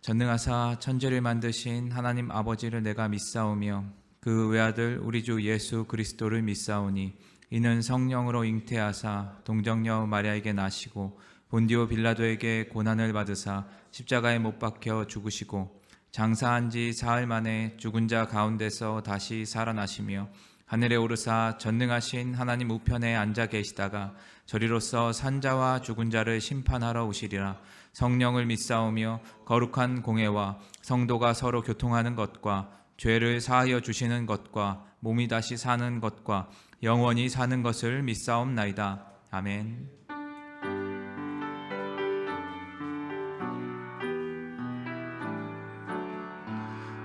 전능하사 천지를 만드신 하나님 아버지를 내가 믿사오며 그 외아들 우리 주 예수 그리스도를 믿사오니 이는 성령으로 잉태하사 동정녀 마리아에게 나시고 본디오 빌라도에게 고난을 받으사 십자가에 못 박혀 죽으시고 장사한 지 사흘 만에 죽은 자 가운데서 다시 살아나시며 하늘에 오르사 전능하신 하나님 우편에 앉아 계시다가 저리로서 산자와 죽은 자를 심판하러 오시리라. 성령을 믿사오며 거룩한 공회와 성도가 서로 교통하는 것과 죄를 사하여 주시는 것과 몸이 다시 사는 것과 영원히 사는 것을 믿사옵나이다. 아멘.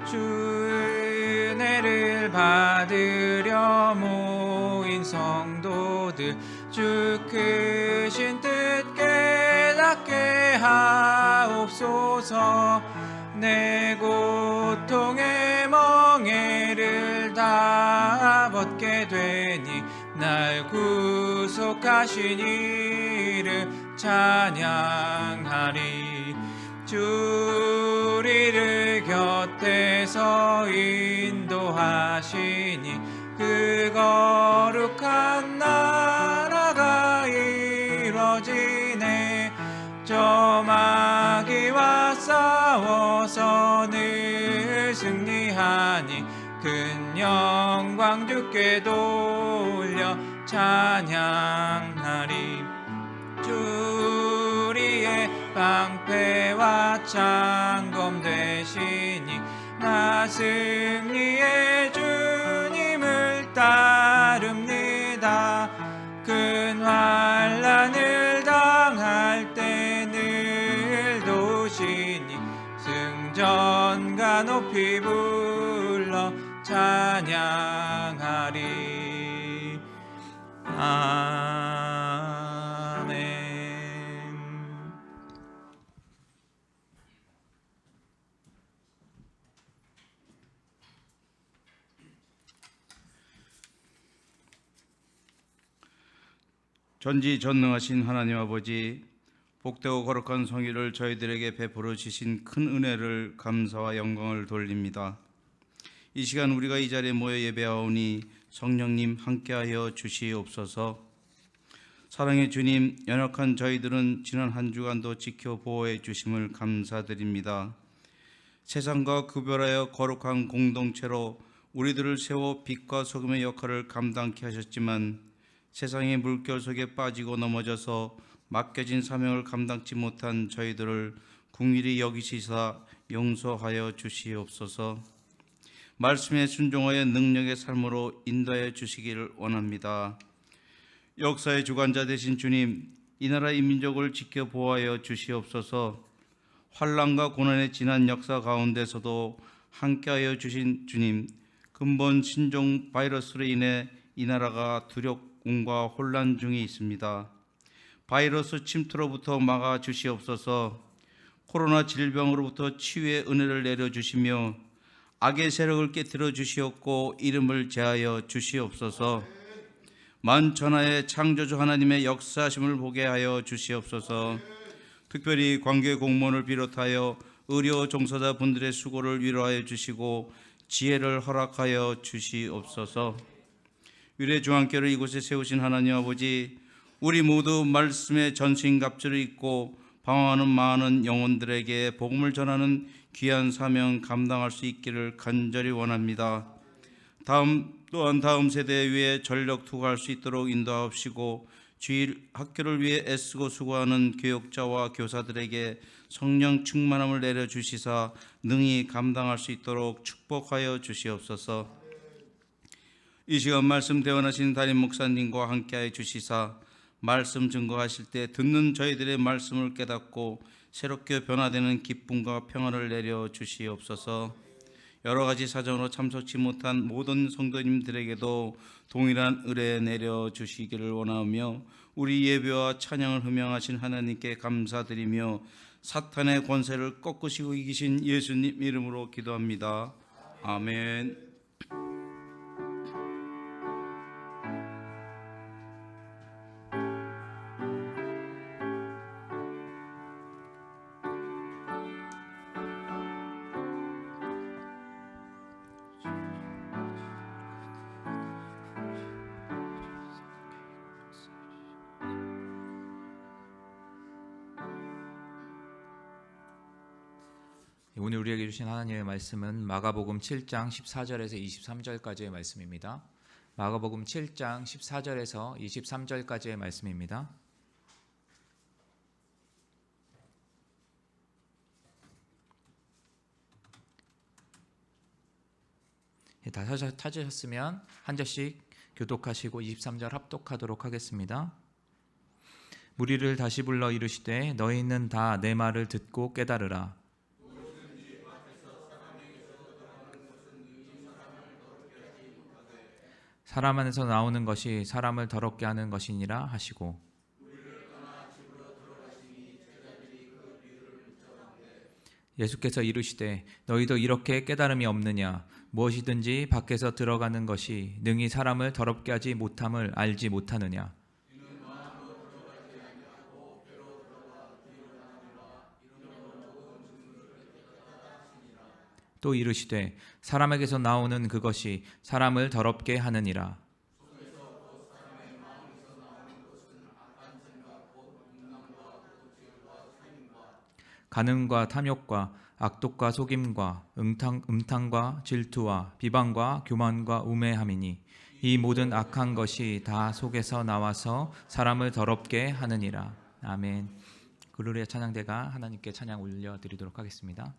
주 은혜를 받으려 모인 성도들 주 크신 뜻 깨닫게 하옵소서. 내 고통의 멍에를 다 벗게 되니 날 구속하신 이를 찬양하리. 주 우리를 곁에서 인도하시니 그 거룩한 나라가 이뤄지네. 저 마귀와 싸워서 늘 승리하니 큰 영광 주께 돌려 찬양하리. 주 우리의 방패와 창검 되시니 나 승리의 주님을 따릅니다. 큰 환난을 당할 때 늘 도우시니 승전가 높이 불러 찬양하리. 아멘. 전지전능하신 하나님 아버지, 복되고 거룩한 성의를 저희들에게 베풀어 주신 큰 은혜를 감사와 영광을 돌립니다. 이 시간 우리가 이 자리에 모여 예배하오니 성령님 함께하여 주시옵소서. 사랑의 주님, 연약한 저희들은 지난 한 주간도 지켜 보호해 주심을 감사드립니다. 세상과 구별하여 거룩한 공동체로 우리들을 세워 빛과 소금의 역할을 감당케 하셨지만 세상의 물결 속에 빠지고 넘어져서 맡겨진 사명을 감당치 못한 저희들을 긍휼히 여기시사 용서하여 주시옵소서. 말씀에 순종하여 능력의 삶으로 인도하여 주시기를 원합니다. 역사의 주관자 되신 주님, 이 나라 이 민족을 지켜 보호하여 주시옵소서. 환난과 고난의 지난 역사 가운데서도 함께하여 주신 주님, 근본 신종 바이러스로 인해 이 나라가 두렵움과 혼란 중에 있습니다. 바이러스 침투로부터 막아 주시옵소서. 코로나 질병으로부터 치유의 은혜를 내려주시며 악의 세력을 깨뜨려 주시옵고 이름을 제하여 주시옵소서. 만천하의 창조주 하나님의 역사심을 보게 하여 주시옵소서. 특별히 관계 공무원을 비롯하여 의료 종사자 분들의 수고를 위로하여 주시고 지혜를 허락하여 주시옵소서. 유래중앙교를 이곳에 세우신 하나님 아버지, 우리 모두 말씀의 전신갑주를 입고 방황하는 많은 영혼들에게 복음을 전하는 귀한 사명 감당할 수 있기를 간절히 원합니다. 또한 다음 세대 위에 전력 투구할 수 있도록 인도하옵시고 주일 학교를 위해 애쓰고 수고하는 교육자와 교사들에게 성령 충만함을 내려주시사 능히 감당할 수 있도록 축복하여 주시옵소서. 이 시간 말씀 대원하신 담임 목사님과 함께하여 주시사 말씀 증거하실 때 듣는 저희들의 말씀을 깨닫고 새롭게 변화되는 기쁨과 평안을 내려 주시옵소서. 여러 가지 사정으로 참석치 못한 모든 성도님들에게도 동일한 은혜 내려 주시기를 원하며 우리 예배와 찬양을 흠명하신 하나님께 감사드리며 사탄의 권세를 꺾으시고 이기신 예수님 이름으로 기도합니다. 아멘. 오늘 우리에게 주신 하나님의 말씀은 마가복음 7장 14절에서 23절까지의 말씀입니다. 마가복음 7장 14절에서 23절까지의 말씀입니다. 다 찾으셨으면 한 절씩 교독하시고 23절 합독하도록 하겠습니다. 무리를 다시 불러 이르시되 너희는 다 내 말을 듣고 깨달으라. 사람 안에서 나오는 것이 사람을 더럽게 하는 것이니라 하시고, 예수께서 이르시되 너희도 이렇게 깨달음이 없느냐? 무엇이든지 밖에서 들어가는 것이 능히 사람을 더럽게 하지 못함을 알지 못하느냐? 또 이르시되 사람에게서 나오는 그것이 사람을 더럽게 하느니라. 간음과 탐욕과 악독과 속임과 음탕과 질투와 비방과 교만과 우매함이니 이 모든 악한 것이 다 속에서 나와서 사람을 더럽게 하느니라. 아멘. 글로리아 찬양대가 하나님께 찬양 올려드리도록 하겠습니다.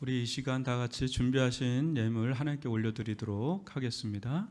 우리 이 시간 다 같이 준비하신 예물 하나님께 올려드리도록 하겠습니다.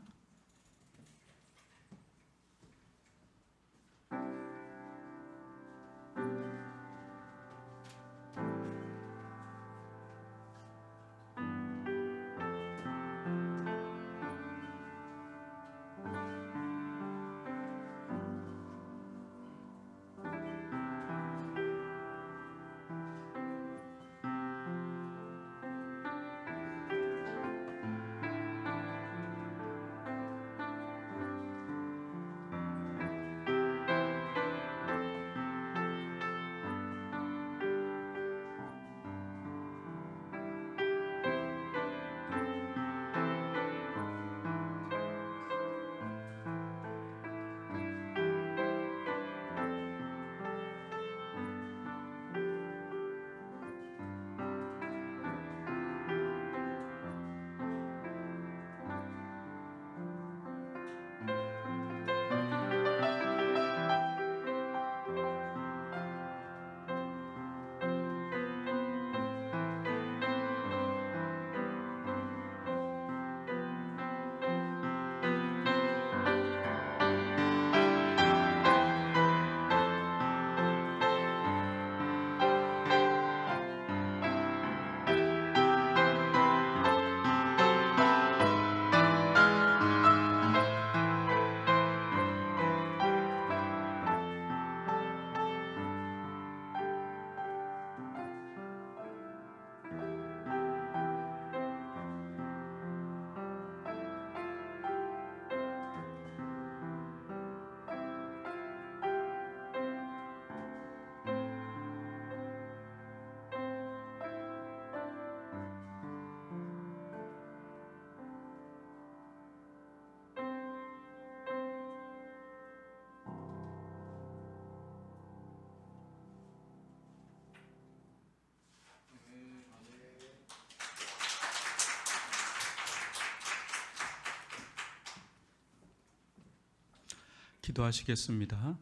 기도하시겠습니다.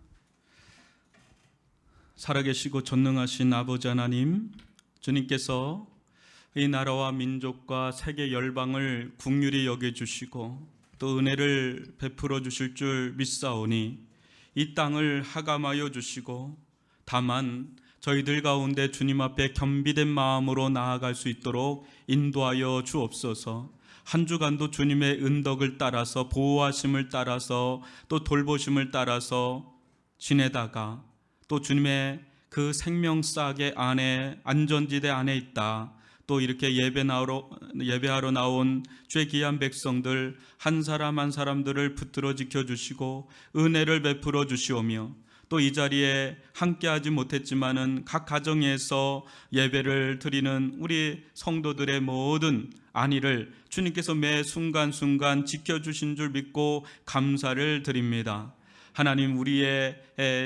살아계시고 전능하신 아버지 하나님, 주님께서 이 나라와 민족과 세계 열방을 긍휼히 여겨주시고 또 은혜를 베풀어 주실 줄 믿사오니 이 땅을 하감하여 주시고 다만 저희들 가운데 주님 앞에 겸비된 마음으로 나아갈 수 있도록 인도하여 주옵소서. 한 주간도 주님의 은덕을 따라서 보호하심을 따라서 또 돌보심을 따라서 지내다가 또 주님의 그 생명싸개 안에 안전지대 안에 있다. 또 이렇게 예배하러 나온 죄 귀한 백성들 한 사람 한 사람들을 붙들어 지켜주시고 은혜를 베풀어 주시오며 또 이 자리에 함께하지 못했지만은 각 가정에서 예배를 드리는 우리 성도들의 모든 안위를 주님께서 매 순간순간 지켜주신 줄 믿고 감사를 드립니다. 하나님, 우리의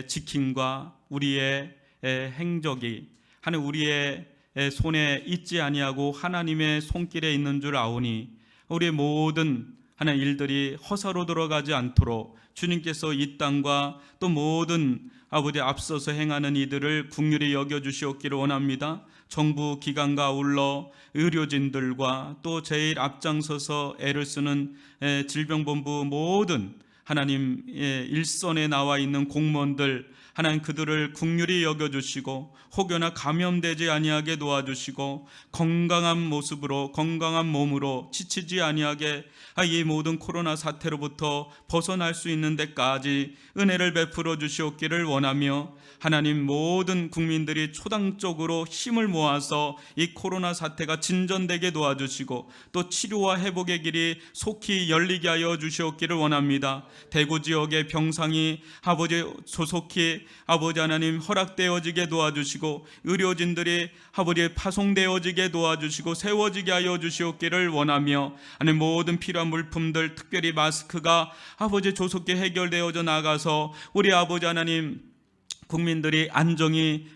지킴과 우리의 행적이 하나님 우리의 손에 있지 아니하고 하나님의 손길에 있는 줄 아오니 우리의 모든 하나님 일들이 허사로 들어가지 않도록 주님께서 이 땅과 또 모든 아버지 앞서서 행하는 이들을 긍휼히 여겨주시옵기를 원합니다. 정부 기관과 아울러 의료진들과 또 제일 앞장서서 애를 쓰는 질병본부 모든 하나님 일선에 나와 있는 공무원들 하나님 그들을 긍휼히 여겨주시고 혹여나 감염되지 아니하게 도와주시고 건강한 모습으로 건강한 몸으로 지치지 아니하게 이 모든 코로나 사태로부터 벗어날 수 있는 데까지 은혜를 베풀어 주시옵기를 원하며 하나님 모든 국민들이 초당적으로 힘을 모아서 이 코로나 사태가 진전되게 도와주시고 또 치료와 회복의 길이 속히 열리게 하여 주시옵기를 원합니다. 대구 지역의 병상이 아버지 조속히 아버지 하나님 허락되어지게 도와주시고 의료진들이 아버지 파송되어지게 도와주시고 세워지게 하여 주시옵기를 원하며 하나님 모든 필요한 물품들 특별히 마스크가 아버지 조속히 해결되어져 나가서 우리 아버지 하나님 국민들이 안정이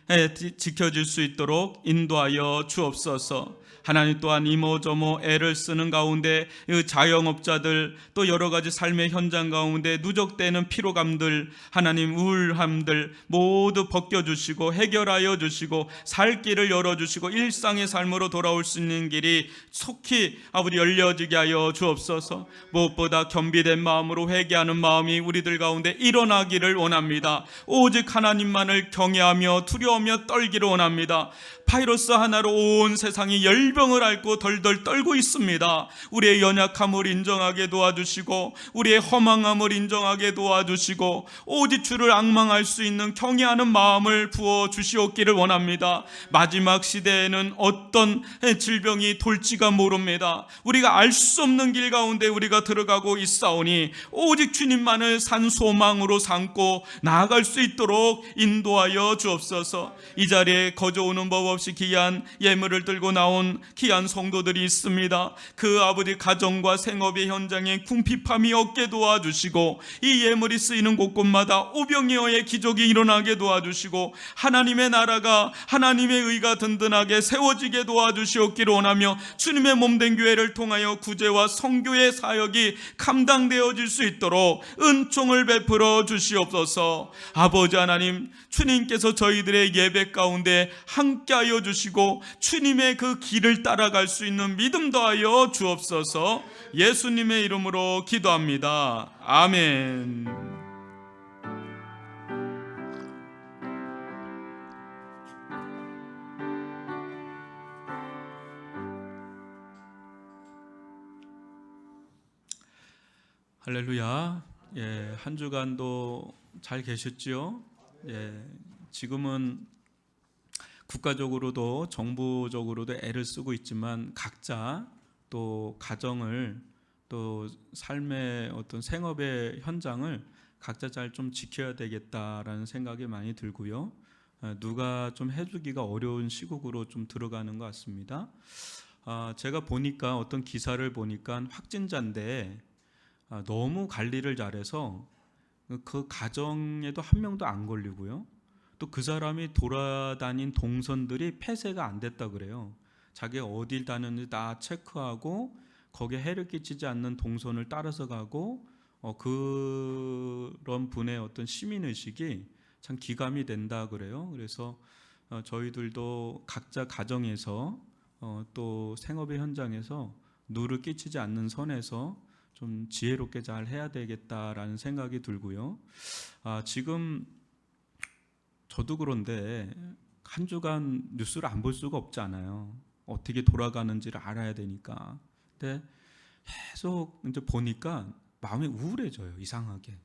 지켜질 수 있도록 인도하여 주옵소서. 하나님 또한 이모저모 애를 쓰는 가운데 자영업자들 또 여러 가지 삶의 현장 가운데 누적되는 피로감들, 하나님 우울함들 모두 벗겨주시고 해결하여 주시고 살 길을 열어주시고 일상의 삶으로 돌아올 수 있는 길이 속히 아버지 열려지게 하여 주옵소서. 무엇보다 겸비된 마음으로 회개하는 마음이 우리들 가운데 일어나기를 원합니다. 오직 하나님만을 경외하며 두려워하며 떨기를 원합니다. 바이러스 하나로 온 세상이 열병을 앓고 덜덜 떨고 있습니다. 우리의 연약함을 인정하게 도와주시고 우리의 허망함을 인정하게 도와주시고 오직 주를 앙망할 수 있는 경외하는 마음을 부어주시옵기를 원합니다. 마지막 시대에는 어떤 질병이 돌지가 모릅니다. 우리가 알 수 없는 길 가운데 우리가 들어가고 있사오니 오직 주님만을 산 소망으로 삼고 나아갈 수 있도록 인도하여 주옵소서. 이 자리에 거저오는 법 없이 귀한 예물을 들고 나온 귀한 성도들이 있습니다. 그 아버지 가정과 생업의 현장에 궁핍함이 없게 도와주시고 이 예물이 쓰이는 곳곳마다 오병이어의 기적이 일어나게 도와주시고 하나님의 나라가 하나님의 의가 든든하게 세워지게 도와주시옵기를 원하며 주님의 몸된 교회를 통하여 구제와 선교의 사역이 감당되어질 수 있도록 은총을 베풀어 주시옵소서. 아버지 하나님, 주님께서 저희들의 예배 가운데 함께하여 주시고 주님의 그 길을 따라갈 수 있는 믿음 더하여 주옵소서. 예수님의 이름으로 기도합니다. 아멘. 할렐루야. 한 주간도 잘 계셨지요? 지금은 국가적으로도 정부적으로도 애를 쓰고 있지만 각자 또 가정을 또 삶의 어떤 생업의 현장을 각자 잘 좀 지켜야 되겠다라는 생각이 많이 들고요. 누가 좀 해주기가 어려운 시국으로 좀 들어가는 것 같습니다. 제가 보니까 어떤 기사를 보니까 확진자인데 너무 관리를 잘해서 그 가정에도 한 명도 안 걸리고요. 또 그 사람이 돌아다닌 동선들이 폐쇄가 안 됐다 그래요. 자기가 어딜 다녔는지 다 체크하고 거기에 해를 끼치지 않는 동선을 따라서 가고 그런 분의 어떤 시민의식이 참 기감이 된다 그래요. 그래서 저희들도 각자 가정에서 또 생업의 현장에서 누를 끼치지 않는 선에서 좀 지혜롭게 잘 해야 되겠다라는 생각이 들고요. 지금 저도 그런데 한 주간 뉴스를 안 볼 수가 없지 않아요. 어떻게 돌아가는지를 알아야 되니까. 근데 계속 이제 보니까 마음이 우울해져요. 이상하게.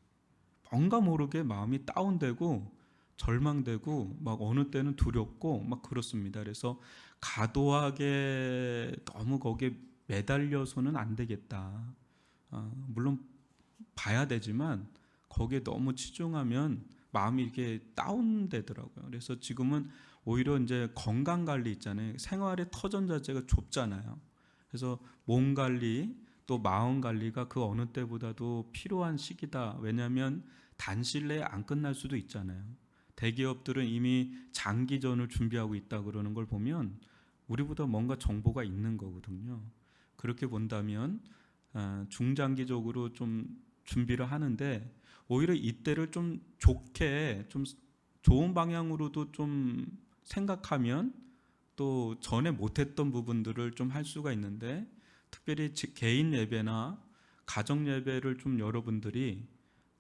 뭔가 모르게 마음이 다운되고 절망되고 막 어느 때는 두렵고 막 그렇습니다. 그래서 과도하게 너무 거기에 매달려서는 안 되겠다. 물론 봐야 되지만 거기에 너무 치중하면 마음이 이렇게 다운되더라고요. 그래서 지금은 오히려 이제 건강 관리 있잖아요. 생활의 터전 자체가 좁잖아요. 그래서 몸 관리 또 마음 관리가 그 어느 때보다도 필요한 시기다. 왜냐하면 단시일 내에 안 끝날 수도 있잖아요. 대기업들은 이미 장기전을 준비하고 있다 그러는 걸 보면 우리보다 뭔가 정보가 있는 거거든요. 그렇게 본다면 중장기적으로 좀 준비를 하는데 오히려 이때를 좀 좋게 좀 좋은 방향으로도 좀 생각하면 또 전에 못했던 부분들을 좀 할 수가 있는데 특별히 개인 예배나 가정 예배를 좀 여러분들이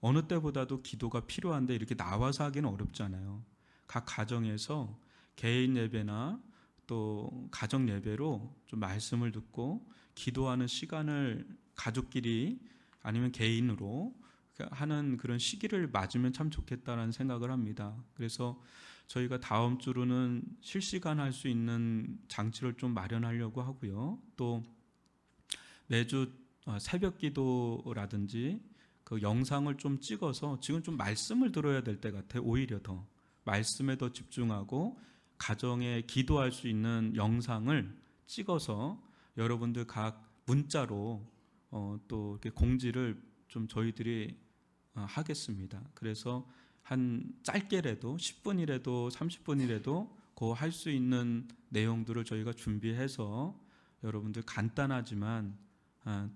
어느 때보다도 기도가 필요한데 이렇게 나와서 하기는 어렵잖아요. 각 가정에서 개인 예배나 또 가정 예배로 좀 말씀을 듣고 기도하는 시간을 가족끼리 아니면 개인으로 하는 그런 시기를 맞으면 참 좋겠다라는 생각을 합니다. 그래서 저희가 다음 주로는 실시간 할 수 있는 장치를 좀 마련하려고 하고요. 또 매주 새벽 기도라든지 그 영상을 좀 찍어서 지금 좀 말씀을 들어야 될 때 같아요. 오히려 더 말씀에 더 집중하고 가정에 기도할 수 있는 영상을 찍어서 여러분들 각 문자로 또 이렇게 공지를 좀 저희들이 하겠습니다. 그래서 한 짧게라도 10분이라도 30분이라도 그 할 수 있는 내용들을 저희가 준비해서 여러분들 간단하지만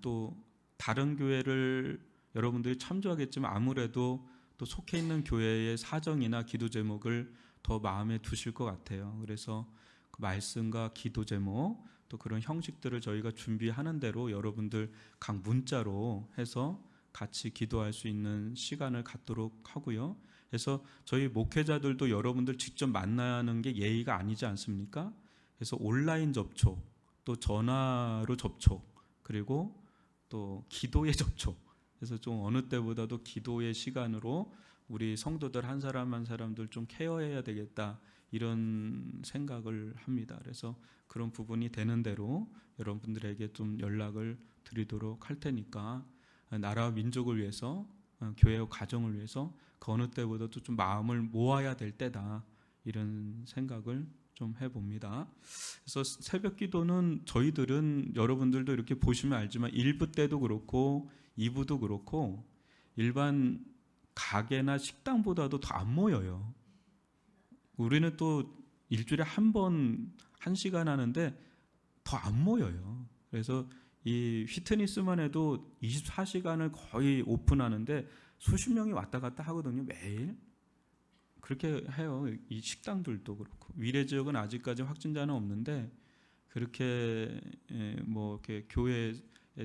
또 다른 교회를 여러분들이 참조하겠지만 아무래도 또 속해 있는 교회의 사정이나 기도 제목을 더 마음에 두실 것 같아요. 그래서 그 말씀과 기도 제목 또 그런 형식들을 저희가 준비하는 대로 여러분들 각 문자로 해서 같이 기도할 수 있는 시간을 갖도록 하고요. 그래서 저희 목회자들도 여러분들 직접 만나는 게 예의가 아니지 않습니까? 그래서 온라인 접촉, 또 전화로 접촉, 그리고 또 기도의 접촉. 그래서 좀 어느 때보다도 기도의 시간으로 우리 성도들 한 사람 한 사람들 좀 케어해야 되겠다 이런 생각을 합니다. 그래서 그런 부분이 되는 대로 여러분들에게 좀 연락을 드리도록 할 테니까 나라와 민족을 위해서 교회와 가정을 위해서 그 어느 때보다도 좀 마음을 모아야 될 때다 이런 생각을 좀 해봅니다. 그래서 새벽 기도는 저희들은 여러분들도 이렇게 보시면 알지만 1부 때도 그렇고 2부도 그렇고 일반 가게나 식당보다도 더 안 모여요. 우리는 또 일주일에 한 번 1시간 하는데 더 안 모여요. 그래서 이 휘트니스만 해도 24시간을 거의 오픈하는데 수십 명이 왔다 갔다 하거든요. 매일. 그렇게 해요. 이 식당들도 그렇고. 위례 지역은 아직까지 확진자는 없는데 그렇게 뭐 이렇게 교회에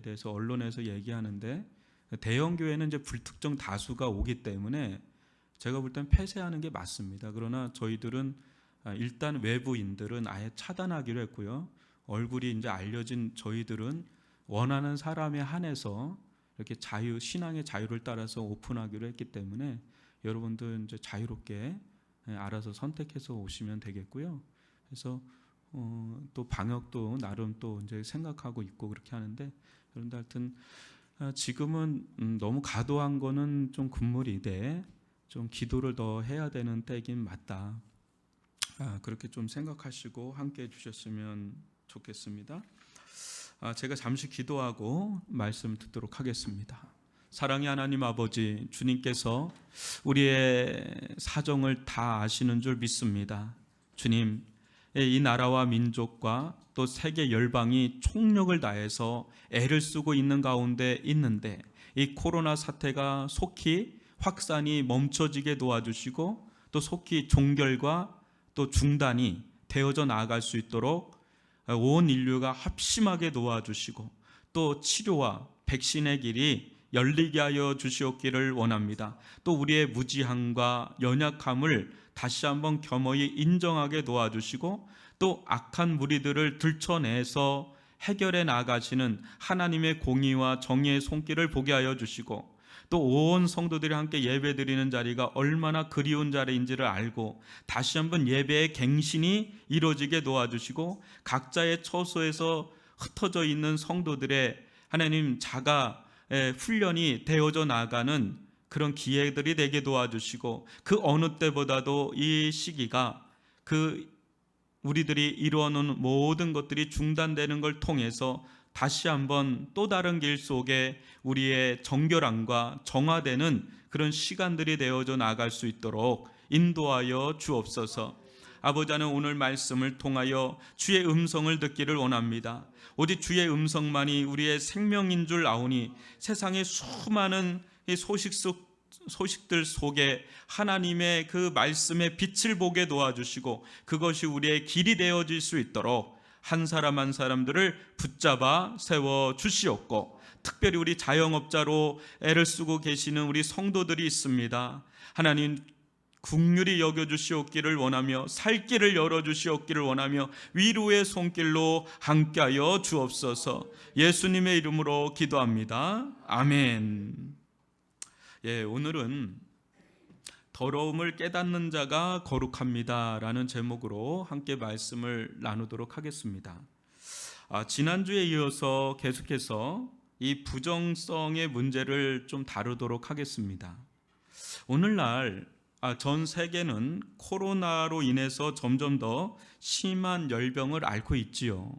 대해서 언론에서 얘기하는데 대형 교회는 이제 불특정 다수가 오기 때문에 제가 볼 땐 폐쇄하는 게 맞습니다. 그러나 저희들은 일단 외부인들은 아예 차단하기로 했고요. 얼굴이 이제 알려진 저희들은 원하는 사람에 한해서 이렇게 신앙의 자유를 따라서 오픈하기로 했기 때문에 여러분들 이제 자유롭게 알아서 선택해서 오시면 되겠고요. 그래서 또 방역도 나름 또 이제 생각하고 있고 그렇게 하는데 그런데 하여튼 지금은 너무 과도한 거는 좀 금물이되 좀 기도를 더 해야 되는 때긴 맞다. 그렇게 좀 생각하시고 함께 해주셨으면 좋겠습니다. 제가 잠시 기도하고 말씀 듣도록 하겠습니다. 사랑의 하나님 아버지, 주님께서 우리의 사정을 다 아시는 줄 믿습니다. 주님, 이 나라와 민족과 또 세계 열방이 총력을 다해서 애를 쓰고 있는 가운데 있는데 이 코로나 사태가 속히 확산이 멈춰지게 도와주시고 또 속히 종결과 또 중단이 되어져 나아갈 수 있도록 온 인류가 합심하게 도와주시고 또 치료와 백신의 길이 열리게 하여 주시옵기를 원합니다. 또 우리의 무지함과 연약함을 다시 한번 겸허히 인정하게 도와주시고 또 악한 무리들을 들춰내서 해결해 나가시는 하나님의 공의와 정의의 손길을 보게 하여 주시고 또 온 성도들이 함께 예배드리는 자리가 얼마나 그리운 자리인지를 알고 다시 한번 예배의 갱신이 이루어지게 도와주시고 각자의 처소에서 흩어져 있는 성도들의 하나님 자가 훈련이 되어져 나가는 그런 기회들이 되게 도와주시고 그 어느 때보다도 이 시기가 그 우리들이 이루어놓은 모든 것들이 중단되는 걸 통해서 다시 한번 또 다른 길 속에 우리의 정결함과 정화되는 그런 시간들이 되어져 나갈 수 있도록 인도하여 주옵소서. 아버지 하나님, 오늘 말씀을 통하여 주의 음성을 듣기를 원합니다. 오직 주의 음성만이 우리의 생명인 줄 아오니 세상의 수많은 소식들 속에 하나님의 그 말씀의 빛을 보게 도와주시고 그것이 우리의 길이 되어질 수 있도록 한 사람 한 사람들을 붙잡아 세워 주시옵고 특별히 우리 자영업자로 애를 쓰고 계시는 우리 성도들이 있습니다. 하나님 긍휼히 여겨주시옵기를 원하며 살 길을 열어주시옵기를 원하며 위로의 손길로 함께하여 주옵소서. 예수님의 이름으로 기도합니다. 아멘. 오늘은 더러움을 깨닫는 자가 거룩합니다 라는 제목으로 함께 말씀을 나누도록 하겠습니다. 지난주에 이어서 계속해서 이 부정성의 문제를 좀 다루도록 하겠습니다. 오늘날 전 세계는 코로나로 인해서 점점 더 심한 열병을 앓고 있지요.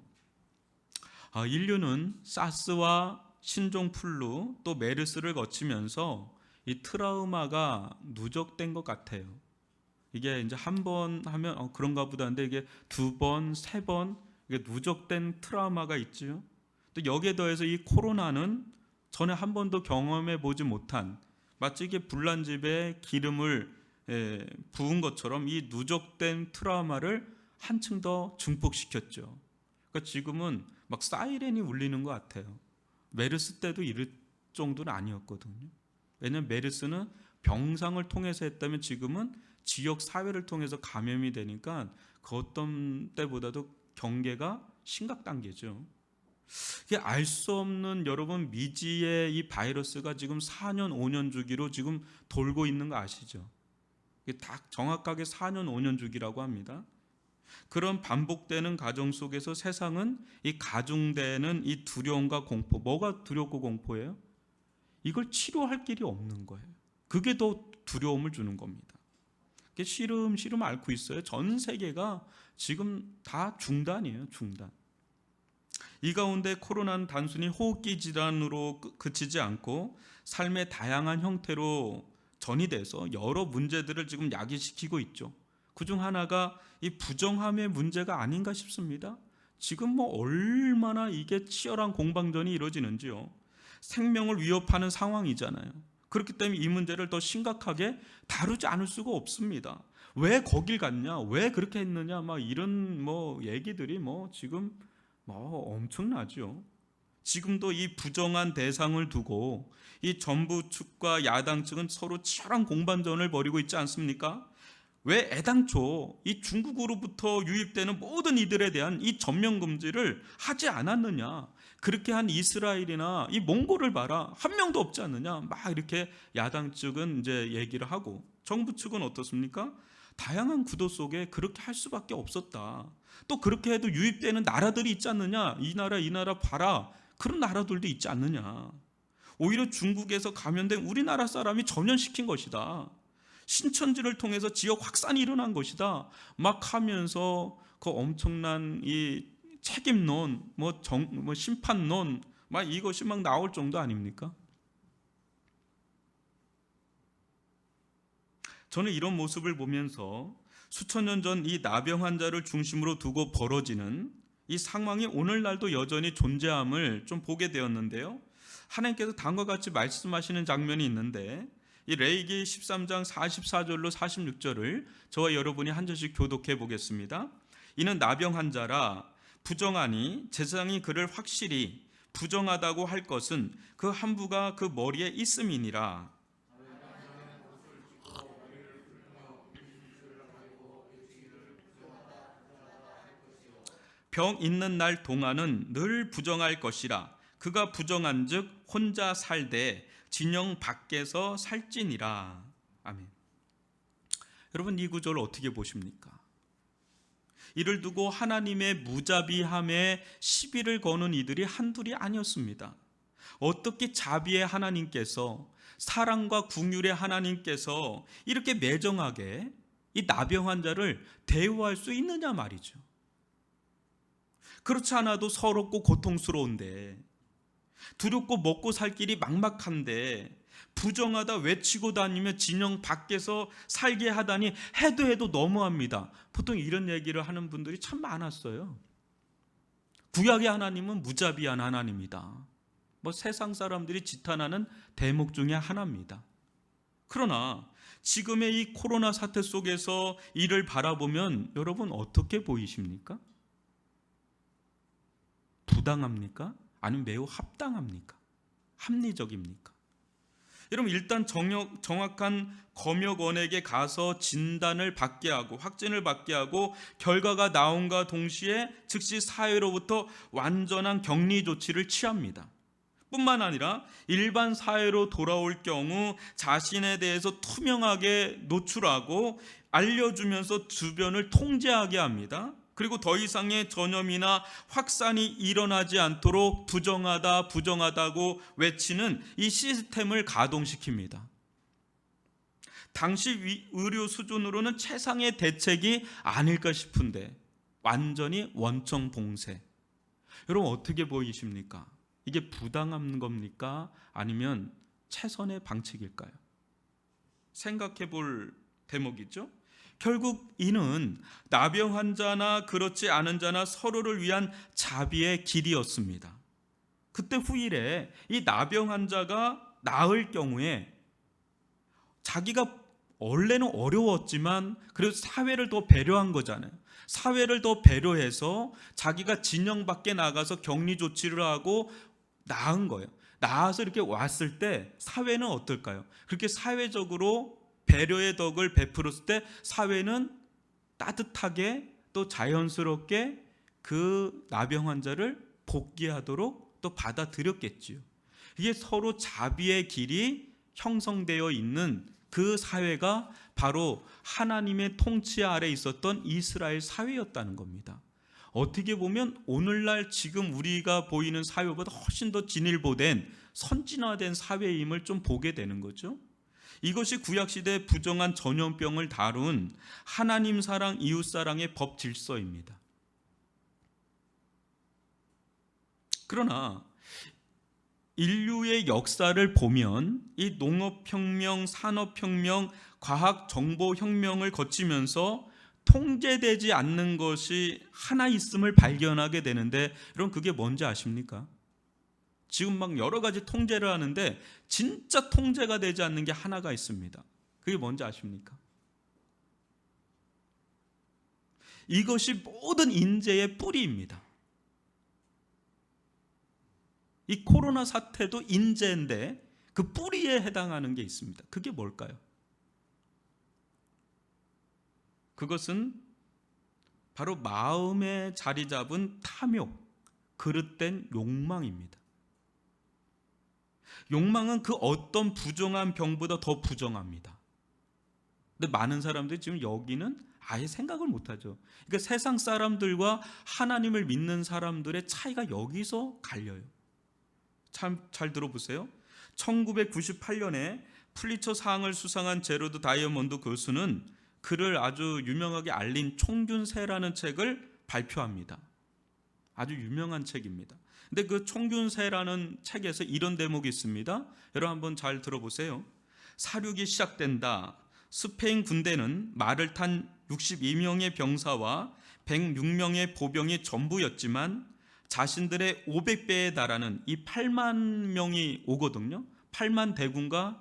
인류는 사스와 신종플루 또 메르스를 거치면서 이 트라우마가 누적된 것 같아요. 이게 이제 한 번 하면 그런가 보다 하는데 이게 두 번, 세 번 이게 누적된 트라우마가 있지요. 또 여기에 더해서 이 코로나는 전에 한 번도 경험해 보지 못한 마치 이게 불난집에 기름을 부은 것처럼 이 누적된 트라우마를 한층 더 증폭시켰죠. 그러니까 지금은 막 사이렌이 울리는 것 같아요. 메르스 때도 이럴 정도는 아니었거든요. 왜냐하면 메르스는 병상을 통해서 했다면 지금은 지역 사회를 통해서 감염이 되니까 그 어떤 때보다도 경계가 심각 단계죠. 이게 알 수 없는 여러분 미지의 이 바이러스가 지금 4년, 5년 주기로 지금 돌고 있는 거 아시죠? 이게 딱 정확하게 4년, 5년 주기라고 합니다. 그런 반복되는 과정 속에서 세상은 이 가중되는 이 두려움과 공포, 뭐가 두렵고 공포예요? 이걸 치료할 길이 없는 거예요. 그게 더 두려움을 주는 겁니다. 시름시름 앓고 있어요. 전 세계가 지금 다 중단이에요. 중단. 이 가운데 코로나는 단순히 호흡기 질환으로 그치지 않고 삶의 다양한 형태로 전이돼서 여러 문제들을 지금 야기시키고 있죠. 그중 하나가 이 부정함의 문제가 아닌가 싶습니다. 지금 뭐 얼마나 이게 치열한 공방전이 이루어지는지요. 생명을 위협하는 상황이잖아요. 그렇기 때문에 이 문제를 더 심각하게 다루지 않을 수가 없습니다. 왜 거길 갔냐? 왜 그렇게 했느냐? 막 이런 얘기들이 지금 엄청나죠. 지금도 이 부정한 대상을 두고 이 정부 측과 야당 측은 서로 치열한 공방전을 벌이고 있지 않습니까? 왜 애당초 이 중국으로부터 유입되는 모든 이들에 대한 이 전면 금지를 하지 않았느냐? 그렇게 한 이스라엘이나 이 몽골을 봐라, 한 명도 없지 않느냐? 막 이렇게 야당 측은 이제 얘기를 하고 정부 측은 어떻습니까? 다양한 구도 속에 그렇게 할 수밖에 없었다. 또 그렇게 해도 유입되는 나라들이 있지 않느냐? 이 나라 봐라. 그런 나라들도 있지 않느냐? 오히려 중국에서 감염된 우리나라 사람이 전염시킨 것이다. 신천지를 통해서 지역 확산이 일어난 것이다. 막 하면서 그 엄청난 이 책임론, 심판론, 막 이것이 막 나올 정도 아닙니까? 저는 이런 모습을 보면서 수천 년 전 이 나병 환자를 중심으로 두고 벌어지는 이 상황이 오늘날도 여전히 존재함을 좀 보게 되었는데요. 하나님께서 다음과 같이 말씀하시는 장면이 있는데 이 레위기 13장 44절로 46절을 저와 여러분이 한 절씩 교독해 보겠습니다. 이는 나병 환자라 부정하니 제사장이 그를 확실히 부정하다고 할 것은 그 한부가 그 머리에 있음이니라. 병 있는 날 동안은 늘 부정할 것이라. 그가 부정한즉 혼자 살되 진영 밖에서 살지니라. 아멘. 여러분 이 구절을 어떻게 보십니까? 이를 두고 하나님의 무자비함에 시비를 거는 이들이 한둘이 아니었습니다. 어떻게 자비의 하나님께서, 사랑과 긍휼의 하나님께서 이렇게 매정하게 이 나병 환자를 대우할 수 있느냐 말이죠. 그렇지 않아도 서럽고 고통스러운데, 두렵고 먹고 살 길이 막막한데 부정하다 외치고 다니며 진영 밖에서 살게 하다니 해도 너무합니다. 보통 이런 얘기를 하는 분들이 참 많았어요. 구약의 하나님은 무자비한 하나님이다. 세상 사람들이 지탄하는 대목 중에 하나입니다. 그러나 지금의 이 코로나 사태 속에서 이를 바라보면 여러분 어떻게 보이십니까? 부당합니까? 아니면 매우 합당합니까? 합리적입니까? 여러분 일단 정확한 검역원에게 가서 진단을 받게 하고 확진을 받게 하고 결과가 나온과 동시에 즉시 사회로부터 완전한 격리 조치를 취합니다. 뿐만 아니라 일반 사회로 돌아올 경우 자신에 대해서 투명하게 노출하고 알려주면서 주변을 통제하게 합니다. 그리고 더 이상의 전염이나 확산이 일어나지 않도록 부정하다고 외치는 이 시스템을 가동시킵니다. 당시 의료 수준으로는 최상의 대책이 아닐까 싶은데 완전히 원청 봉쇄. 여러분 어떻게 보이십니까? 이게 부당한 겁니까? 아니면 최선의 방책일까요? 생각해 볼 대목이죠. 결국 이는 나병 환자나 그렇지 않은 자나 서로를 위한 자비의 길이었습니다. 그때 후일에 이 나병 환자가 나을 경우에 자기가 원래는 어려웠지만 그래도 사회를 더 배려한 거잖아요. 사회를 더 배려해서 자기가 진영 밖에 나가서 격리 조치를 하고 나은 거예요. 나아서 이렇게 왔을 때 사회는 어떨까요? 그렇게 사회적으로 배려의 덕을 베풀었을 때 사회는 따뜻하게 또 자연스럽게 그 나병 환자를 복귀하도록 또 받아들였겠지요. 이게 서로 자비의 길이 형성되어 있는 그 사회가 바로 하나님의 통치 아래 있었던 이스라엘 사회였다는 겁니다. 어떻게 보면 오늘날 지금 우리가 보이는 사회보다 훨씬 더 진일보된 선진화된 사회임을 좀 보게 되는 거죠. 이것이 구약시대 부정한 전염병을 다룬 하나님 사랑, 이웃 사랑의 법 질서입니다. 그러나 인류의 역사를 보면 이 농업혁명, 산업혁명, 과학정보혁명을 거치면서 통제되지 않는 것이 하나 있음을 발견하게 되는데, 여러분 그게 뭔지 아십니까? 지금 막 여러 가지 통제를 하는데 진짜 통제가 되지 않는 게 하나가 있습니다. 그게 뭔지 아십니까? 이것이 모든 인재의 뿌리입니다. 이 코로나 사태도 인재인데 그 뿌리에 해당하는 게 있습니다. 그게 뭘까요? 그것은 바로 마음에 자리 잡은 탐욕, 그릇된 욕망입니다. 욕망은 그 어떤 부정한 병보다 더 부정합니다. 근데 많은 사람들이 지금 여기는 아예 생각을 못하죠. 그러니까 세상 사람들과 하나님을 믿는 사람들의 차이가 여기서 갈려요. 참 잘 들어보세요. 1998년에 플리처 상을 수상한 제로드 다이아몬드 교수는 그를 아주 유명하게 알린 총균세라는 책을 발표합니다. 아주 유명한 책입니다. 근데 그 총균세라는 책에서 이런 대목이 있습니다. 여러분 한번 잘 들어보세요. 사륙이 시작된다. 스페인 군대는 말을 탄 62명의 병사와 106명의 보병이 전부였지만 자신들의 500배에 달하는 이 8만 명이 오거든요. 8만 대군과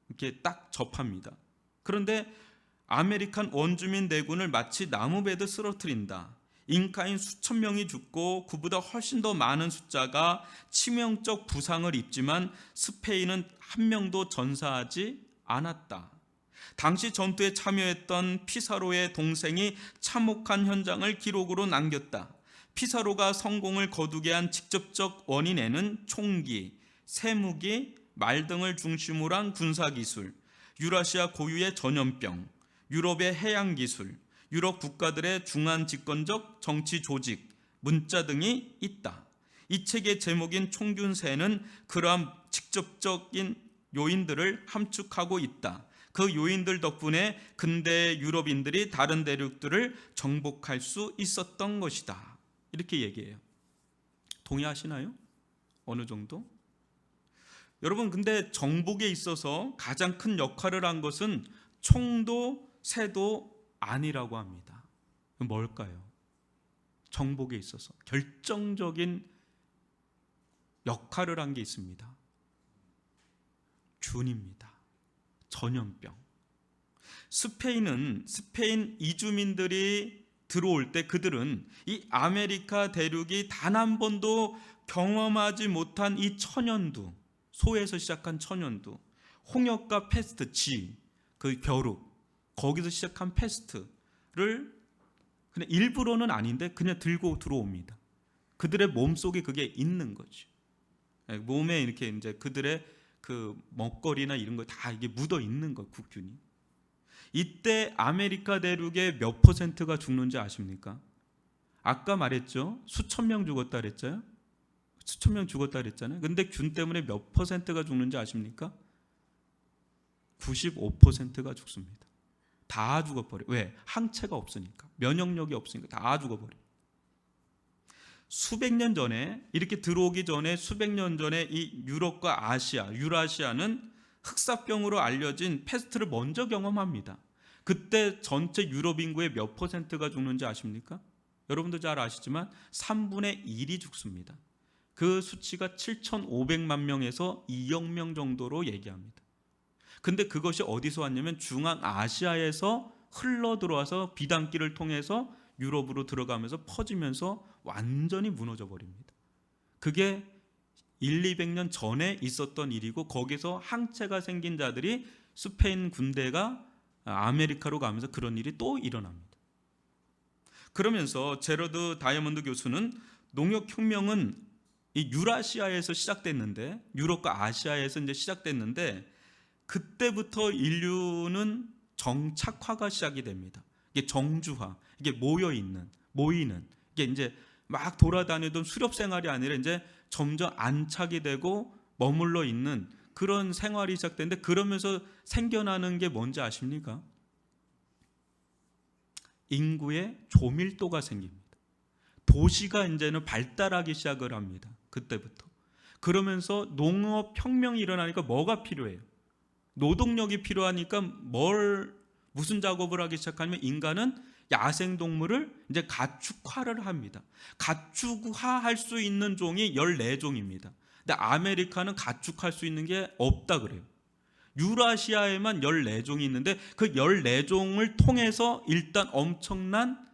이렇게 딱 접합니다. 그런데 아메리칸 원주민 대군을 마치 나무배드 쓰러뜨린다. 잉카인 수천 명이 죽고 그보다 훨씬 더 많은 숫자가 치명적 부상을 입지만 스페인은 한 명도 전사하지 않았다. 당시 전투에 참여했던 피사로의 동생이 참혹한 현장을 기록으로 남겼다. 피사로가 성공을 거두게 한 직접적 원인에는 총기, 쇠무기, 말 등을 중심으로 한 군사기술, 유라시아 고유의 전염병, 유럽의 해양기술, 유럽 국가들의 중한 집권적 정치 조직, 문자 등이 있다. 이 책의 제목인 총균세는 그러한 직접적인 요인들을 함축하고 있다. 그 요인들 덕분에 근대 유럽인들이 다른 대륙들을 정복할 수 있었던 것이다. 이렇게 얘기해요. 동의하시나요? 어느 정도? 여러분 근데 정복에 있어서 가장 큰 역할을 한 것은 총도 새도 아니라고 합니다. 뭘까요? 정복에 있어서 결정적인 역할을 한 게 있습니다. 균입니다. 전염병. 스페인 이주민들이 들어올 때 그들은 이 아메리카 대륙이 단 한 번도 경험하지 못한 이 천연두, 소에서 시작한 천연두, 홍역과 패스트, 그 겨룩, 거기서 시작한 패스트를 그냥 일부러는 아닌데 그냥 들고 들어옵니다. 그들의 몸 속에 그게 있는 거죠. 몸에 이렇게 이제 그들의 그 먹거리나 이런 거 다 이게 묻어 있는 거, 국균이. 이때 아메리카 대륙의 몇 퍼센트가 죽는지 아십니까? 아까 말했죠. 수천 명 죽었다 그랬잖아요. 수천 명 죽었다 그랬잖아요. 근데 균 때문에 몇 퍼센트가 죽는지 아십니까? 95%가 죽습니다. 다 죽어버려요. 왜? 항체가 없으니까. 면역력이 없으니까 다 죽어버려요. 수백 년 전에, 이렇게 들어오기 전에 수백 년 전에 이 유럽과 아시아, 유라시아는 흑사병으로 알려진 패스트를 먼저 경험합니다. 그때 전체 유럽 인구의 몇 퍼센트가 죽는지 아십니까? 여러분도 잘 아시지만 3분의 1이 죽습니다. 그 수치가 7,500만 명에서 2억 명 정도로 얘기합니다. 근데 그것이 어디서 왔냐면 중앙아시아에서 흘러 들어와서 비단길을 통해서 유럽으로 들어가면서 퍼지면서 완전히 무너져 버립니다. 그게 200년 전에 있었던 일이고, 거기서 항체가 생긴 자들이 스페인 군대가 아메리카로 가면서 그런 일이 또 일어납니다. 그러면서 제러드 다이아몬드 교수는 농업혁명은 이 유라시아에서 시작됐는데, 유럽과 아시아에서 이제 시작됐는데, 그때부터 인류는 정착화가 시작이 됩니다. 이게 정주화, 이게 모이는, 이게 이제 막 돌아다니던 수렵 생활이 아니라 이제 점점 안착이 되고 머물러 있는 그런 생활이 시작되는데, 그러면서 생겨나는 게 뭔지 아십니까? 인구의 조밀도가 생깁니다. 도시가 이제는 발달하기 시작을 합니다. 그때부터. 그러면서 농업혁명이 일어나니까 뭐가 필요해요? 노동력이 필요하니까 무슨 작업을 하기 시작하면 인간은 야생동물을 이제 가축화를 합니다. 가축화할 수 있는 종이 14종입니다. 근데 아메리카는 가축할 수 있는 게 없다 그래요. 유라시아에만 14종이 있는데 그 14종을 통해서 일단 엄청난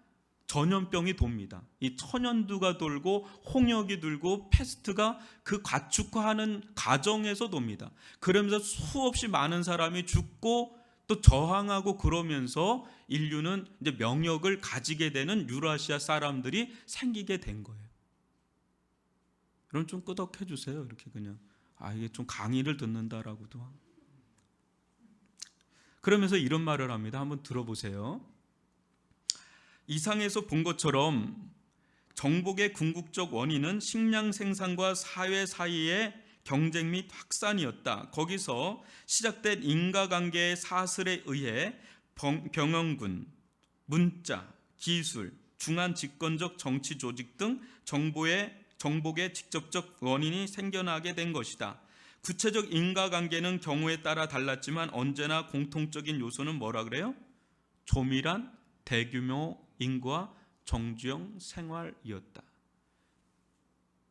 전염병이 돕니다. 이 천연두가 돌고 홍역이 돌고 패스트가 그 가축화하는 과정에서 돕니다. 그러면서 수없이 많은 사람이 죽고 또 저항하고, 그러면서 인류는 이제 명역을 가지게 되는 유라시아 사람들이 생기게 된 거예요. 여러분 좀 끄덕해 주세요. 이렇게 그냥 이게 좀 강의를 듣는다라고도. 그러면서 이런 말을 합니다. 한번 들어보세요. 이상에서 본 것처럼 정복의 궁극적 원인은 식량 생산과 사회 사이의 경쟁 및 확산이었다. 거기서 시작된 인과관계의 사슬에 의해 병영군, 문자, 기술, 중한 집권적 정치 조직 등 정복의 직접적 원인이 생겨나게 된 것이다. 구체적 인과관계는 경우에 따라 달랐지만 언제나 공통적인 요소는 뭐라 그래요? 조밀한 대규모 인구와 정주형 생활이었다.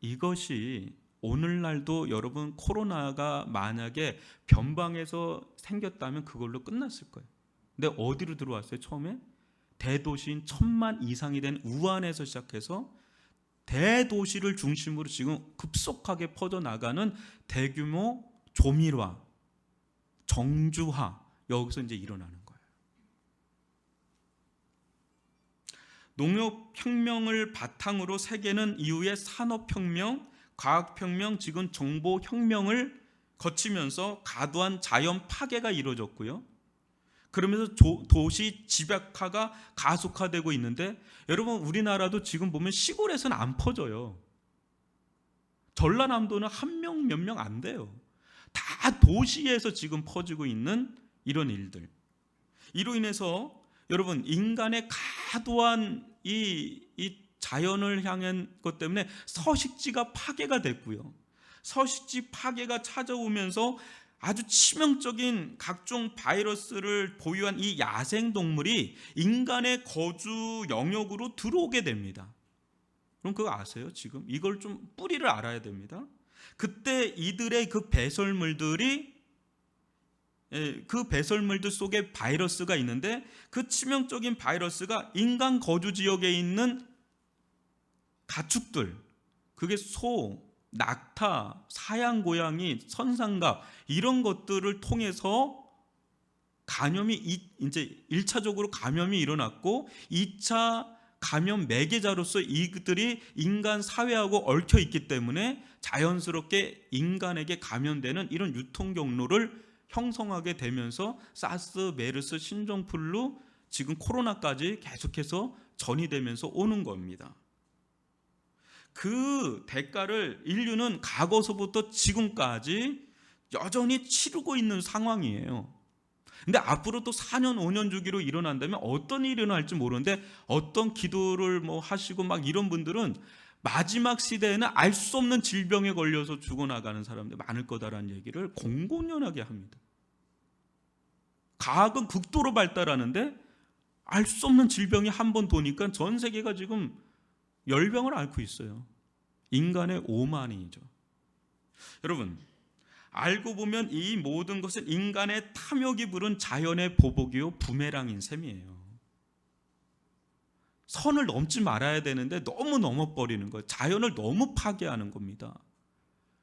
이것이 오늘날도 여러분 코로나가 만약에 변방에서 생겼다면 그걸로 끝났을 거예요. 근데 어디로 들어왔어요? 처음에 대도시인 1,000만 이상이 된 우한에서 시작해서 대도시를 중심으로 지금 급속하게 퍼져나가는 대규모 조밀화, 정주화, 여기서 이제 일어나는 거예요. 농업혁명을 바탕으로 세계는 이후에 산업혁명, 과학혁명, 지금 정보혁명을 거치면서 과도한 자연 파괴가 이루어졌고요. 그러면서 도시 집약화가 가속화되고 있는데, 여러분 우리나라도 지금 보면 시골에서는 안 퍼져요. 전라남도는 한 명 몇 명 안 돼요. 다 도시에서 지금 퍼지고 있는 이런 일들. 이로 인해서 여러분 인간의 과도한 이 자연을 향한 것 때문에 서식지가 파괴가 됐고요. 서식지 파괴가 찾아오면서 아주 치명적인 각종 바이러스를 보유한 이 야생동물이 인간의 거주 영역으로 들어오게 됩니다. 그럼 그거 아세요? 지금 이걸 좀 뿌리를 알아야 됩니다. 그때 이들의 그 배설물들 속에 바이러스가 있는데, 그 치명적인 바이러스가 인간 거주 지역에 있는 가축들, 그게 소, 낙타, 사양고양이, 선상갑 이런 것들을 통해서 감염이 이제 1차적으로 감염이 일어났고, 2차 감염 매개자로서 이들이 인간 사회하고 얽혀 있기 때문에 자연스럽게 인간에게 감염되는 이런 유통 경로를 형성하게 되면서 사스, 메르스, 신종플루, 지금 코로나까지 계속해서 전이되면서 오는 겁니다. 그 대가를 인류는 과거서부터 지금까지 여전히 치르고 있는 상황이에요. 근데 앞으로 또 4년, 5년 주기로 일어난다면 어떤 일이 일어날지 모르는데, 어떤 기도를 하시고 막 이런 분들은 마지막 시대에는 알 수 없는 질병에 걸려서 죽어나가는 사람들 많을 거다라는 얘기를 공공연하게 합니다. 과학은 극도로 발달하는데 알 수 없는 질병이 한 번 도니까 전 세계가 지금 열병을 앓고 있어요. 인간의 오만이죠. 여러분, 알고 보면 이 모든 것은 인간의 탐욕이 부른 자연의 보복이요 부메랑인 셈이에요. 선을 넘지 말아야 되는데 너무 넘어버리는 거예요. 자연을 너무 파괴하는 겁니다.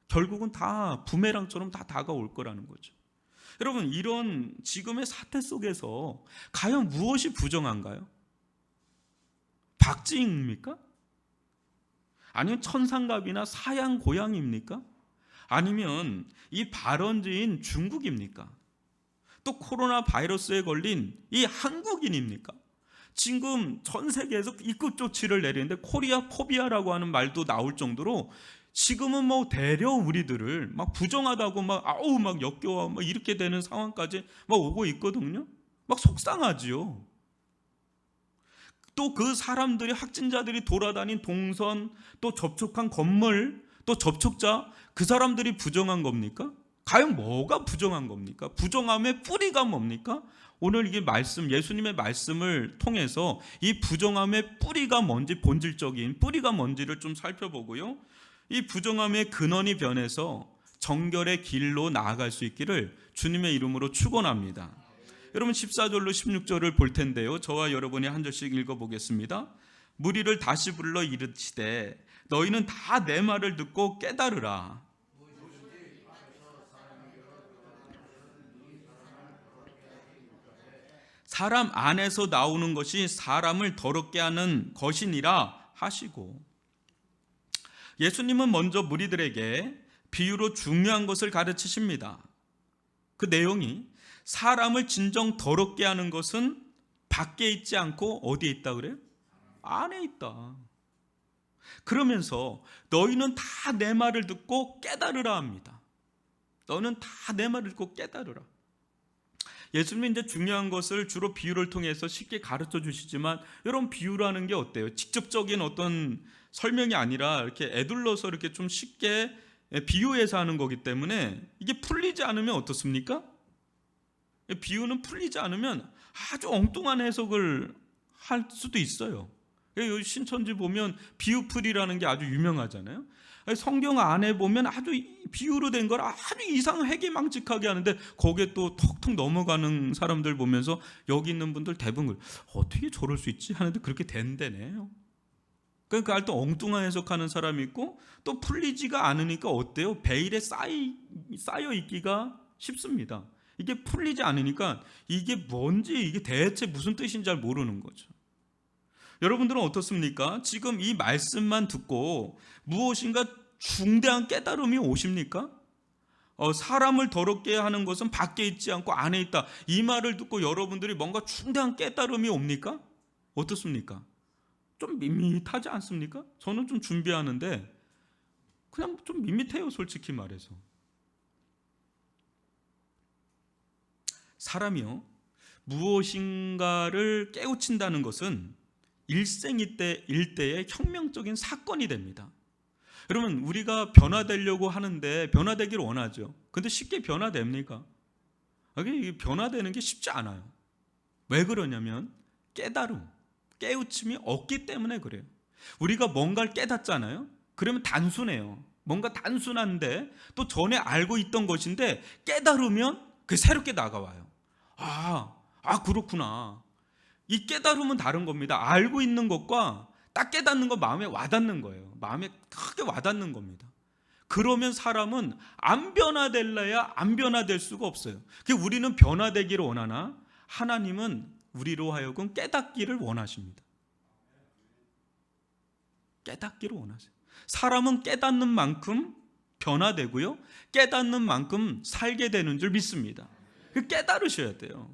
결국은 다 부메랑처럼 다 다가올 거라는 거죠. 여러분, 이런 지금의 사태 속에서 과연 무엇이 부정한가요? 박쥐입니까? 아니면 천상갑이나 사양 고양이입니까? 아니면 이 발원지인 중국입니까? 또 코로나 바이러스에 걸린 이 한국인입니까? 지금 전 세계에서 입국 조치를 내리는데 코리아 포비아라고 하는 말도 나올 정도로 지금은 뭐 대려 우리들을 막 부정하다고 막 아우 막 역겨워 막 이렇게 되는 상황까지 막 오고 있거든요. 막 속상하지요. 또 그 사람들이 확진자들이 돌아다닌 동선, 또 접촉한 건물, 또 접촉자, 그 사람들이 부정한 겁니까? 과연 뭐가 부정한 겁니까? 부정함의 뿌리가 뭡니까? 오늘 이게 예수님의 말씀을 통해서 이 부정함의 뿌리가 뭔지, 본질적인 뿌리가 뭔지를 좀 살펴보고요. 이 부정함의 근원이 변해서 정결의 길로 나아갈 수 있기를 주님의 이름으로 축원합니다. 여러분 14절로 16절을 볼 텐데요. 저와 여러분이 한 절씩 읽어보겠습니다. 무리를 다시 불러 이르시되 너희는 다 내 말을 듣고 깨달으라. 사람 안에서 나오는 것이 사람을 더럽게 하는 것이니라 하시고, 예수님은 먼저 무리들에게 비유로 중요한 것을 가르치십니다. 그 내용이 사람을 진정 더럽게 하는 것은 밖에 있지 않고 어디에 있다 그래요? 안에 있다. 그러면서 너희는 다 내 말을 듣고 깨달으라 합니다. 너는 다 내 말을 듣고 깨달으라. 예수님은 이제 중요한 것을 주로 비유를 통해서 쉽게 가르쳐 주시지만, 여러분 비유라는 게 어때요? 직접적인 어떤 설명이 아니라 이렇게 애둘러서 이렇게 좀 쉽게 비유해서 하는 거기 때문에 이게 풀리지 않으면 어떻습니까? 비유는 풀리지 않으면 아주 엉뚱한 해석을 할 수도 있어요. 여기 신천지 보면 비유풀이라는 게 아주 유명하잖아요. 성경 안에 보면 아주 비유로 된 걸 아주 회개망측하게 하는데 거기에 또 턱턱 넘어가는 사람들 보면서 여기 있는 분들 대부분 어떻게 저럴 수 있지 하는데 그렇게 된대네요. 그러니까 또 엉뚱한 해석하는 사람이 있고, 또 풀리지가 않으니까 어때요? 베일에 쌓여 있기가 쉽습니다. 이게 풀리지 않으니까 이게 뭔지, 이게 대체 무슨 뜻인지 잘 모르는 거죠. 여러분들은 어떻습니까? 지금 이 말씀만 듣고 무엇인가 중대한 깨달음이 오십니까? 사람을 더럽게 하는 것은 밖에 있지 않고 안에 있다. 이 말을 듣고 여러분들이 뭔가 중대한 깨달음이 옵니까? 어떻습니까? 좀 밋밋하지 않습니까? 저는 좀 준비하는데 그냥 좀 밋밋해요, 솔직히 말해서. 사람이요, 무엇인가를 깨우친다는 것은 일생일대의 혁명적인 사건이 됩니다. 여러분, 우리가 변화되려고 하는데 변화되기를 원하죠. 근데 쉽게 변화됩니까? 이게 변화되는 게 쉽지 않아요. 왜 그러냐면 깨우침이 없기 때문에 그래요. 우리가 뭔가를 깨닫잖아요. 그러면 단순해요. 뭔가 단순한데 또 전에 알고 있던 것인데 깨달으면 그게 새롭게 다가와요. 그렇구나. 이 깨달음은 다른 겁니다. 알고 있는 것과 딱 깨닫는 거 마음에 와닿는 거예요. 마음에 크게 와닿는 겁니다. 그러면 사람은 안 변화될래야 안 변화될 수가 없어요. 우리는 변화되기를 원하나 하나님은 우리로 하여금 깨닫기를 원하십니다. 깨닫기를 원하세요. 사람은 깨닫는 만큼 변화되고요, 깨닫는 만큼 살게 되는 줄 믿습니다. 깨달으셔야 돼요.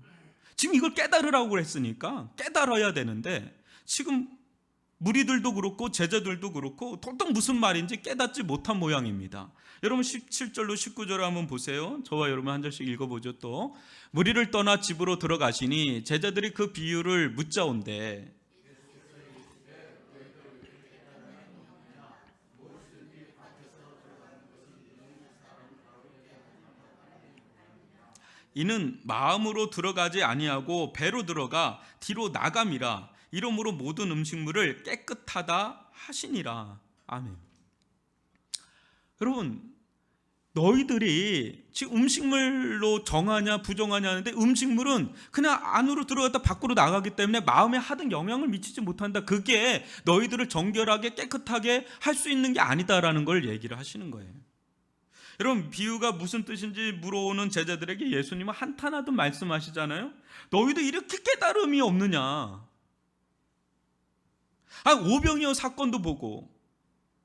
지금 이걸 깨달으라고 했으니까 깨달아야 되는데, 지금 무리들도 그렇고 제자들도 그렇고 도통 무슨 말인지 깨닫지 못한 모양입니다. 여러분 17절로 19절을 한번 보세요. 저와 여러분 한 절씩 읽어보죠. 또 무리를 떠나 집으로 들어가시니 제자들이 그 비유를 묻자온대. 이는 마음으로 들어가지 아니하고 배로 들어가 뒤로 나감이라. 이러므로 모든 음식물을 깨끗하다 하시니라. 아멘. 여러분, 너희들이 지금 음식물로 정하냐 부정하냐 하는데 음식물은 그냥 안으로 들어갔다 밖으로 나가기 때문에 마음에 하등 영향을 미치지 못한다. 그게 너희들을 정결하게 깨끗하게 할 수 있는 게 아니다라는 걸 얘기를 하시는 거예요. 여러분, 비유가 무슨 뜻인지 물어오는 제자들에게 예수님은 한탄하듯 말씀하시잖아요. 너희도 이렇게 깨달음이 없느냐. 오병이어 사건도 보고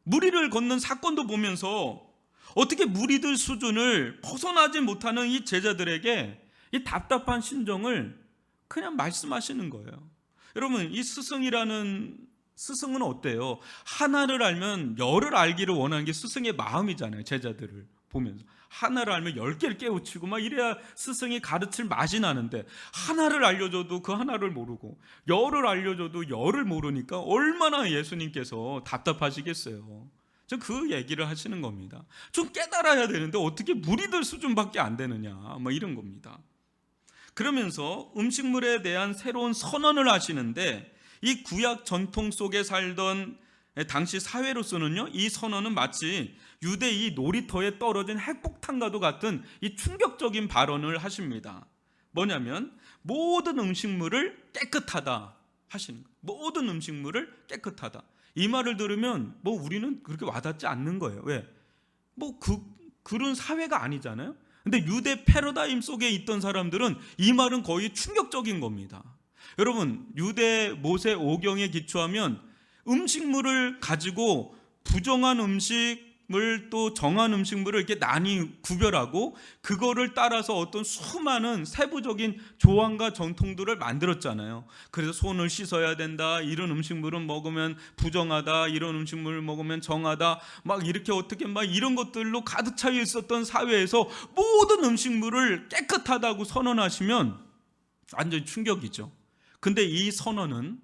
무리를 걷는 사건도 보면서 어떻게 무리들 수준을 벗어나지 못하는 이 제자들에게 이 답답한 심정을 그냥 말씀하시는 거예요. 여러분, 이 스승은 어때요? 하나를 알면 열을 알기를 원하는 게 스승의 마음이잖아요. 제자들을 보면서 하나를 알면 10개를 깨우치고 막 이래야 스승이 가르칠 맛이 나는데, 하나를 알려줘도 그 하나를 모르고 열을 알려줘도 열을 모르니까 얼마나 예수님께서 답답하시겠어요. 그 얘기를 하시는 겁니다. 좀 깨달아야 되는데 어떻게 무리들 수준밖에 안 되느냐, 뭐 이런 겁니다. 그러면서 음식물에 대한 새로운 선언을 하시는데, 이 구약 전통 속에 살던 당시 사회로서는요, 이 선언은 마치 유대 이 놀이터에 떨어진 핵폭탄과도 같은 이 충격적인 발언을 하십니다. 뭐냐면 모든 음식물을 깨끗하다 하시는 거예요. 모든 음식물을 깨끗하다. 이 말을 들으면 우리는 그렇게 와닿지 않는 거예요. 왜? 그런 사회가 아니잖아요. 근데 유대 패러다임 속에 있던 사람들은 이 말은 거의 충격적인 겁니다. 여러분, 유대 모세 오경에 기초하면 음식물을 가지고 부정한 음식물 또 정한 음식물을 이렇게 구별하고 그거를 따라서 어떤 수많은 세부적인 조항과 전통들을 만들었잖아요. 그래서 손을 씻어야 된다, 이런 음식물은 먹으면 부정하다, 이런 음식물을 먹으면 정하다, 막 이렇게 어떻게 막 이런 것들로 가득 차 있었던 사회에서 모든 음식물을 깨끗하다고 선언하시면 완전히 충격이죠. 근데 이 선언은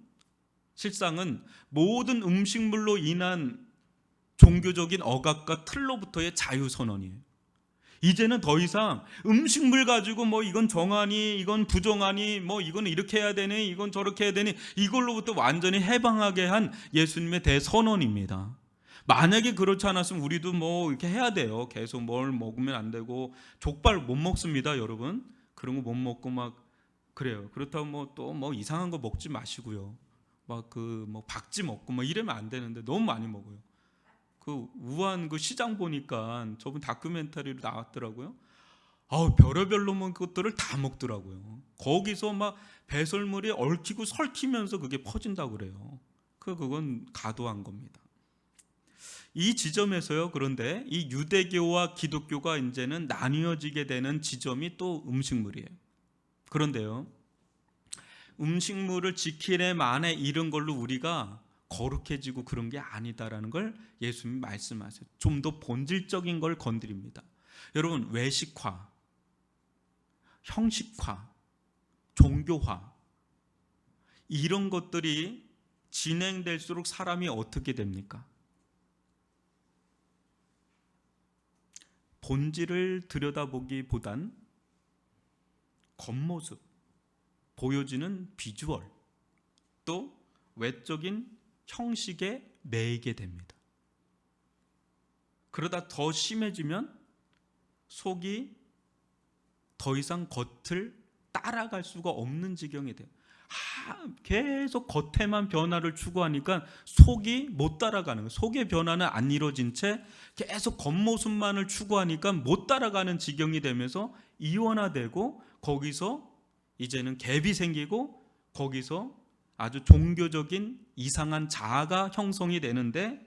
실상은 모든 음식물로 인한 종교적인 억압과 틀로부터의 자유선언이에요. 이제는 더 이상 음식물 가지고 이건 정하니 이건 부정하니 이건 이렇게 해야 되니 이건 저렇게 해야 되니 이걸로부터 완전히 해방하게 한 예수님의 대선언입니다. 만약에 그렇지 않았으면 우리도 이렇게 해야 돼요. 계속 뭘 먹으면 안 되고, 족발 못 먹습니다, 여러분. 그런 거 못 먹고 그래요. 그렇다고 또 이상한 거 먹지 마시고요. 박쥐 먹고 이러면 안 되는데 너무 많이 먹어요. 우한 시장 보니까 저번 다큐멘터리로 나왔더라고요. 별의별 놈의 것들을 다 먹더라고요. 거기서 배설물이 얽히고 설키면서 그게 퍼진다고 그래요. 그건 가도한 겁니다. 이 지점에서요, 그런데 이 유대교와 기독교가 이제는 나뉘어지게 되는 지점이 또 음식물이에요. 그런데요, 음식물을 지키래 만에 이런 걸로 우리가 거룩해지고 그런 게 아니다라는 걸 예수님이 말씀하세요. 좀 더 본질적인 걸 건드립니다. 여러분, 외식화, 형식화, 종교화, 이런 것들이 진행될수록 사람이 어떻게 됩니까? 본질을 들여다보기보단 겉모습, 보여지는 비주얼, 또 외적인 형식에 매이게 됩니다. 그러다 더 심해지면 속이 더 이상 겉을 따라갈 수가 없는 지경이 돼요. 계속 겉에만 변화를 추구하니까 속이 못 따라가는 거예요. 속의 변화는 안 이루어진 채 계속 겉모습만을 추구하니까 못 따라가는 지경이 되면서 이원화되고, 거기서 이제는 갭이 생기고, 거기서 아주 종교적인 이상한 자아가 형성이 되는데,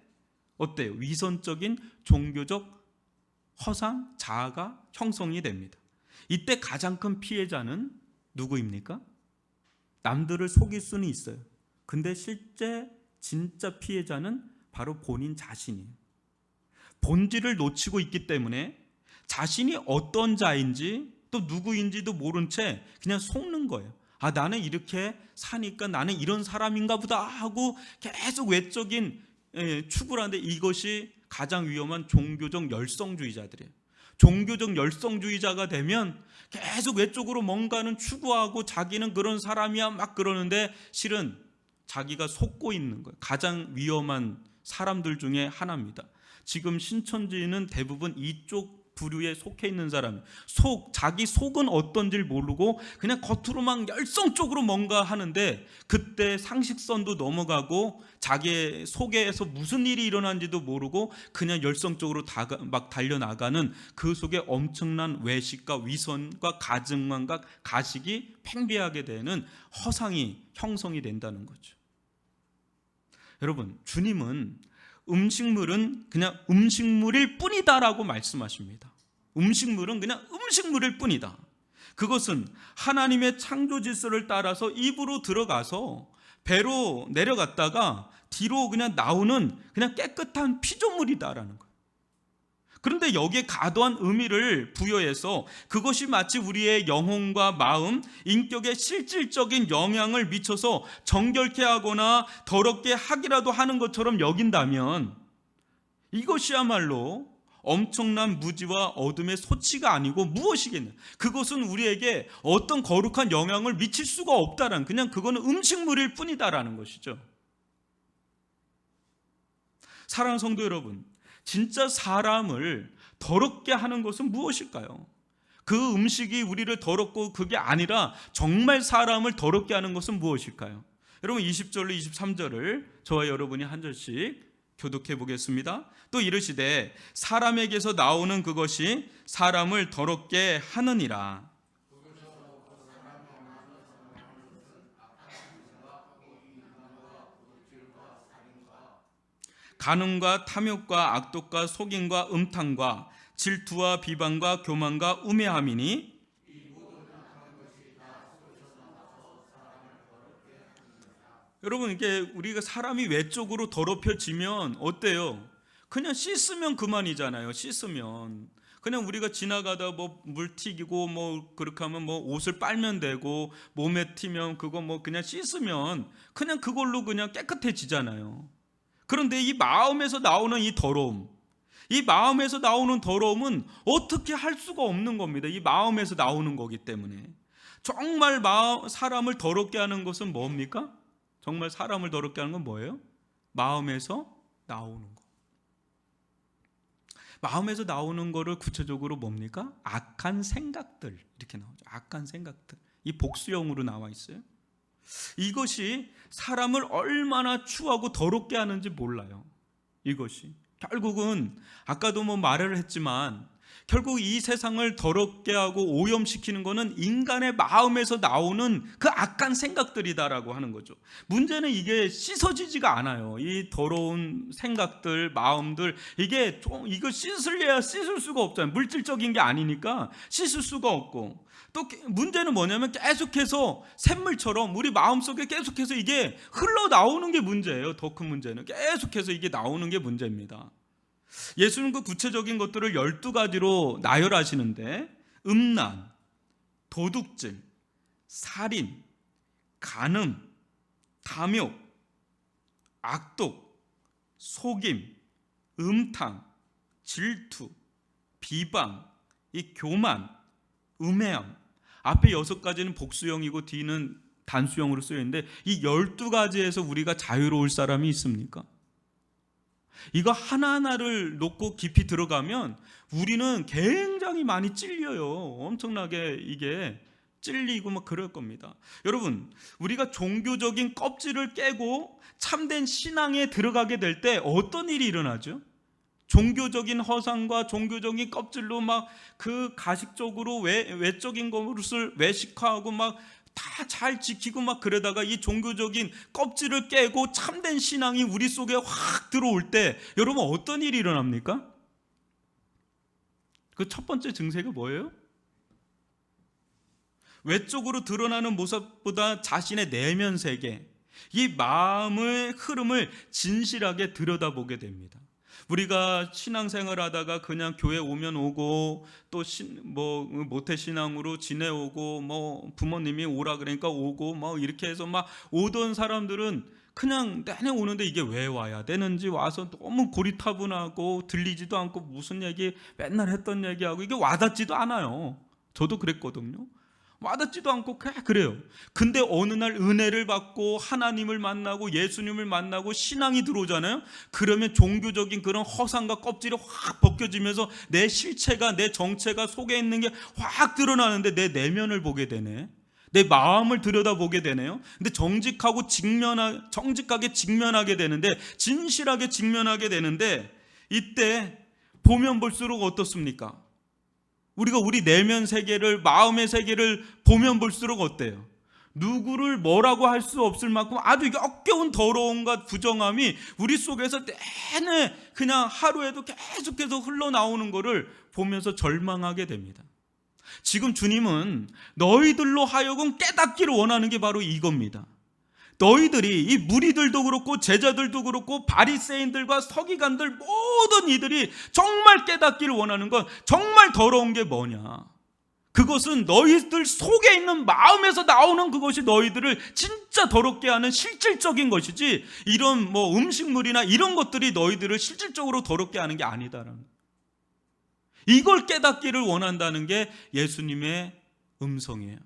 어때요? 위선적인 종교적 허상 자아가 형성이 됩니다. 이때 가장 큰 피해자는 누구입니까? 남들을 속일 수는 있어요. 근데 실제 진짜 피해자는 바로 본인 자신이에요. 본질을 놓치고 있기 때문에 자신이 어떤 자인지 또 누구인지도 모른 채 그냥 속는 거예요. 나는 이렇게 사니까 나는 이런 사람인가 보다 하고 계속 외적인 추구를 하는데, 이것이 가장 위험한 종교적 열성주의자들이에요. 종교적 열성주의자가 되면 계속 외적으로 뭔가는 추구하고 자기는 그런 사람이야 막 그러는데 실은 자기가 속고 있는 거예요. 가장 위험한 사람들 중에 하나입니다. 지금 신천지는 대부분 이쪽 부류에 속해 있는 사람, 자기 속은 어떤지를 모르고 그냥 겉으로만 열성적으로 뭔가 하는데 그때 상식선도 넘어가고 자기 속에서 무슨 일이 일어난지도 모르고 그냥 열성적으로 막 달려나가는 그 속에 엄청난 외식과 위선과 가증만과 가식이 팽배하게 되는 허상이 형성이 된다는 거죠. 여러분, 주님은 음식물은 그냥 음식물일 뿐이다라고 말씀하십니다. 음식물은 그냥 음식물일 뿐이다. 그것은 하나님의 창조 질서를 따라서 입으로 들어가서 배로 내려갔다가 뒤로 그냥 나오는 그냥 깨끗한 피조물이다라는 거예요. 그런데 여기에 과도한 의미를 부여해서 그것이 마치 우리의 영혼과 마음, 인격에 실질적인 영향을 미쳐서 정결케 하거나 더럽게 하기라도 하는 것처럼 여긴다면 이것이야말로 엄청난 무지와 어둠의 소치가 아니고 무엇이겠냐? 그것은 우리에게 어떤 거룩한 영향을 미칠 수가 없다라는, 그냥 그거는 음식물일 뿐이다라는 것이죠. 사랑하는 성도 여러분, 진짜 사람을 더럽게 하는 것은 무엇일까요? 그 음식이 우리를 더럽고 그게 아니라 정말 사람을 더럽게 하는 것은 무엇일까요? 여러분 20절로 23절을 저와 여러분이 한 절씩 교독해 보겠습니다. 또 이르시되 사람에게서 나오는 그것이 사람을 더럽게 하느니라. 간음과 탐욕과 악독과 속임과 음탕과 질투와 비방과 교만과 우매함이니 여러분 이게 우리가 사람이 외적으로 더럽혀지면 어때요? 그냥 씻으면 그만이잖아요. 씻으면 그냥 우리가 지나가다 뭐 물 튀기고 뭐 그렇게 하면 뭐 옷을 빨면 되고 몸에 튀면 그거 뭐 그냥 씻으면 그냥 그걸로 그냥 깨끗해지잖아요. 그런데 이 마음에서 나오는 이 더러움, 이 마음에서 나오는 더러움은 어떻게 할 수가 없는 겁니다. 이 마음에서 나오는 거기 때문에. 정말 사람을 더럽게 하는 것은 뭡니까? 정말 사람을 더럽게 하는 건 뭐예요? 마음에서 나오는 거. 마음에서 나오는 거를 구체적으로 뭡니까? 악한 생각들, 이렇게 나오죠. 악한 생각들. 이 복수형으로 나와 있어요. 이것이 사람을 얼마나 추하고 더럽게 하는지 몰라요. 이것이 결국은 아까도 뭐 말을 했지만 결국 이 세상을 더럽게 하고 오염시키는 것은 인간의 마음에서 나오는 그 악한 생각들이다라고 하는 거죠. 문제는 이게 씻어지지가 않아요. 이 더러운 생각들, 마음들, 이거 씻을래야 씻을 수가 없잖아요. 물질적인 게 아니니까 씻을 수가 없고, 또 문제는 뭐냐면 계속해서 샘물처럼 우리 마음속에 계속해서 이게 흘러나오는 게 문제예요. 더 큰 문제는 계속해서 이게 나오는 게 문제입니다. 예수는 그 구체적인 것들을 12가지로 나열하시는데 음란, 도둑질, 살인, 간음, 탐욕, 악독, 속임, 음탕, 질투, 비방, 이 교만, 음해함. 앞에 6가지는 복수형이고 뒤는 단수형으로 쓰여 있는데 이 12가지에서 우리가 자유로울 사람이 있습니까? 이거 하나하나를 놓고 깊이 들어가면 우리는 굉장히 많이 찔려요. 엄청나게 이게 찔리고 막 그럴 겁니다. 여러분, 우리가 종교적인 껍질을 깨고 참된 신앙에 들어가게 될 때 어떤 일이 일어나죠? 종교적인 허상과 종교적인 껍질로 막 그 가식적으로 외적인 것을 외식화하고 막 다 잘 지키고 막 그러다가 이 종교적인 껍질을 깨고 참된 신앙이 우리 속에 확 들어올 때 여러분 어떤 일이 일어납니까? 그 첫 번째 증세가 뭐예요? 외적으로 드러나는 모습보다 자신의 내면 세계, 이 마음의 흐름을 진실하게 들여다보게 됩니다. 우리가 신앙생활 하다가 그냥 교회 오면 오고 또 모태신앙으로 지내오고 뭐 부모님이 오라 그러니까 오고 뭐 이렇게 해서 막 오던 사람들은 그냥 내내 오는데 이게 왜 와야 되는지, 와서 너무 고리타분하고 들리지도 않고 무슨 얘기 맨날 했던 얘기하고 이게 와닿지도 않아요. 저도 그랬거든요. 와닿지도 않고 그래요. 근데 어느 날 은혜를 받고 하나님을 만나고 예수님을 만나고 신앙이 들어오잖아요. 그러면 종교적인 그런 허상과 껍질이 확 벗겨지면서 내 실체가, 내 정체가 속에 있는 게 확 드러나는데 내 내면을 보게 되네. 내 마음을 들여다보게 되네요. 근데 정직하게 직면하게 되는데, 진실하게 직면하게 되는데, 이때 보면 볼수록 어떻습니까? 우리가 우리 내면 세계를, 마음의 세계를 보면 볼수록 어때요? 누구를 뭐라고 할 수 없을 만큼 아주 역겨운 더러움과 부정함이 우리 속에서 내내 그냥 하루에도 계속해서 흘러나오는 것을 보면서 절망하게 됩니다. 지금 주님은 너희들로 하여금 깨닫기를 원하는 게 바로 이겁니다. 너희들이, 이 무리들도 그렇고 제자들도 그렇고 바리새인들과 서기관들 모든 이들이 정말 깨닫기를 원하는 건 정말 더러운 게 뭐냐? 그것은 너희들 속에 있는 마음에서 나오는 그것이 너희들을 진짜 더럽게 하는 실질적인 것이지, 이런 뭐 음식물이나 이런 것들이 너희들을 실질적으로 더럽게 하는 게 아니다라는 거예요. 이걸 깨닫기를 원한다는 게 예수님의 음성이에요.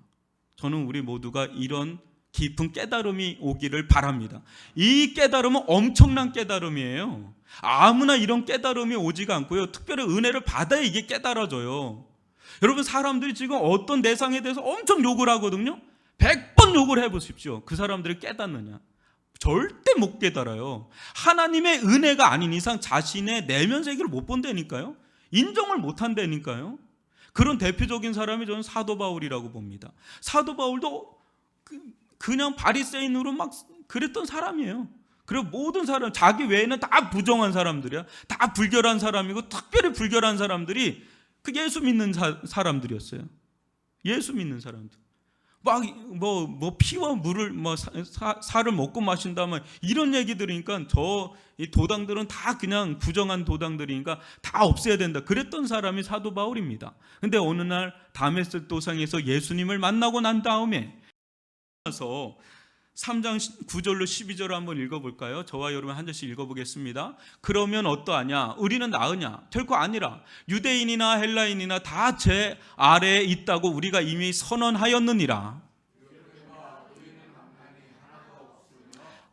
저는 우리 모두가 이런 깊은 깨달음이 오기를 바랍니다. 이 깨달음은 엄청난 깨달음이에요. 아무나 이런 깨달음이 오지가 않고요. 특별히 은혜를 받아야 이게 깨달아져요. 여러분, 사람들이 지금 어떤 대상에 대해서 엄청 욕을 하거든요. 100번 욕을 해보십시오. 그 사람들이 깨닫느냐? 절대 못 깨달아요. 하나님의 은혜가 아닌 이상 자신의 내면 세계를 못 본다니까요. 인정을 못 한다니까요. 그런 대표적인 사람이 저는 사도 바울이라고 봅니다. 사도 바울도 그냥 바리새인으로 막 그랬던 사람이에요. 그리고 모든 사람, 자기 외에는 다 부정한 사람들이야. 다 불결한 사람이고, 특별히 불결한 사람들이 그 예수 믿는 사람들이었어요. 예수 믿는 사람들. 막 피와 물을 살을 먹고 마신다면 이런 얘기 들으니까 이 도당들은 다 그냥 부정한 도당들이니까 다 없애야 된다. 그랬던 사람이 사도 바울입니다. 근데 어느 날 다메섹 도상에서 예수님을 만나고 난 다음에 3장 9절로 12절을 한번 읽어볼까요? 저와 여러분 한 절씩 읽어보겠습니다. 그러면 어떠하냐? 우리는 나으냐? 결코 아니라 유대인이나 헬라인이나 다 제 아래에 있다고 우리가 이미 선언하였느니라.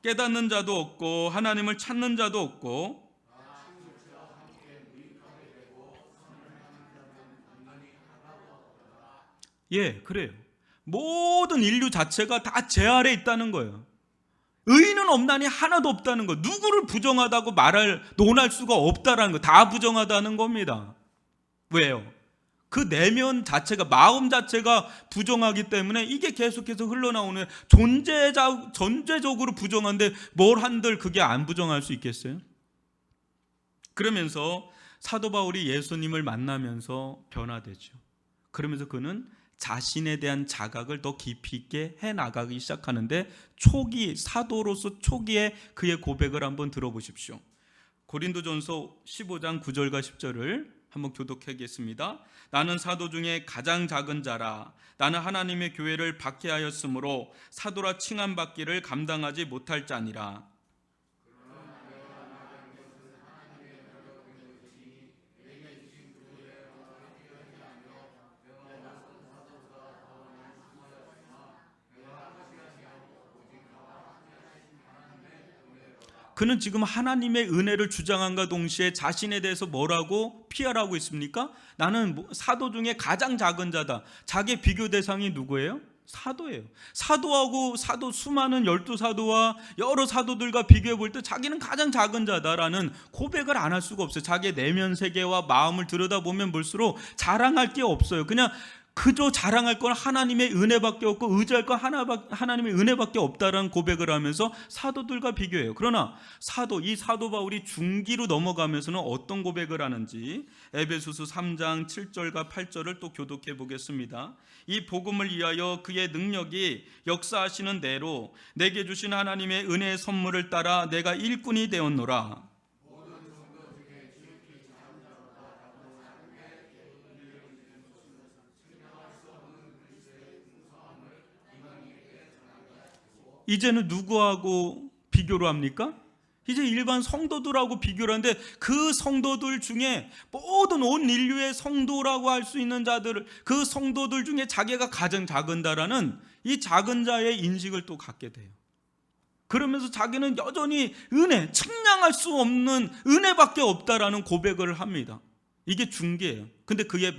깨닫는 자도 없고 하나님을 찾는 자도 없고, 예, 그래요. 모든 인류 자체가 다 제 아래에 있다는 거예요. 의인은 없나니 하나도 없다는 거. 누구를 부정하다고 논할 수가 없다라는 거. 다 부정하다는 겁니다. 왜요? 그 내면 자체가, 마음 자체가 부정하기 때문에 이게 계속해서 흘러나오는, 전제적으로 부정한데 뭘 한들 그게 안 부정할 수 있겠어요? 그러면서 사도 바울이 예수님을 만나면서 변화되죠. 그러면서 그는 자신에 대한 자각을 더 깊이 있게 해나가기 시작하는데, 사도로서 초기에 그의 고백을 한번 들어보십시오. 고린도전서 15장 9절과 10절을 한번 교독하겠습니다. 나는 사도 중에 가장 작은 자라. 나는 하나님의 교회를 박해하였으므로 사도라 칭함받기를 감당하지 못할 자니라. 그는 지금 하나님의 은혜를 주장함과 동시에 자신에 대해서 뭐라고 피하라고 있습니까? 나는 사도 중에 가장 작은 자다. 자기의 비교 대상이 누구예요? 사도예요. 사도하고 수많은 12사도와 여러 사도들과 비교해 볼 때 자기는 가장 작은 자다라는 고백을 안 할 수가 없어요. 자기의 내면 세계와 마음을 들여다보면 볼수록 자랑할 게 없어요. 그냥 그저 자랑할 건 하나님의 은혜밖에 없고 의지할 건 하나님의 은혜밖에 없다라는 고백을 하면서 사도들과 비교해요. 그러나 이 사도 바울이 중기로 넘어가면서는 어떤 고백을 하는지 에베소서 3장 7절과 8절을 또 교독해 보겠습니다. 이 복음을 위하여 그의 능력이 역사하시는 대로 내게 주신 하나님의 은혜의 선물을 따라 내가 일꾼이 되었노라. 이제는 누구하고 비교를 합니까? 이제 일반 성도들하고 비교를 하는데 그 성도들 중에 모든 온 인류의 성도라고 할 수 있는 자들을 그 성도들 중에 자기가 가장 작은 자라는 이 작은 자의 인식을 또 갖게 돼요. 그러면서 자기는 여전히 은혜, 측량할 수 없는 은혜밖에 없다라는 고백을 합니다. 이게 중계예요. 근데 그의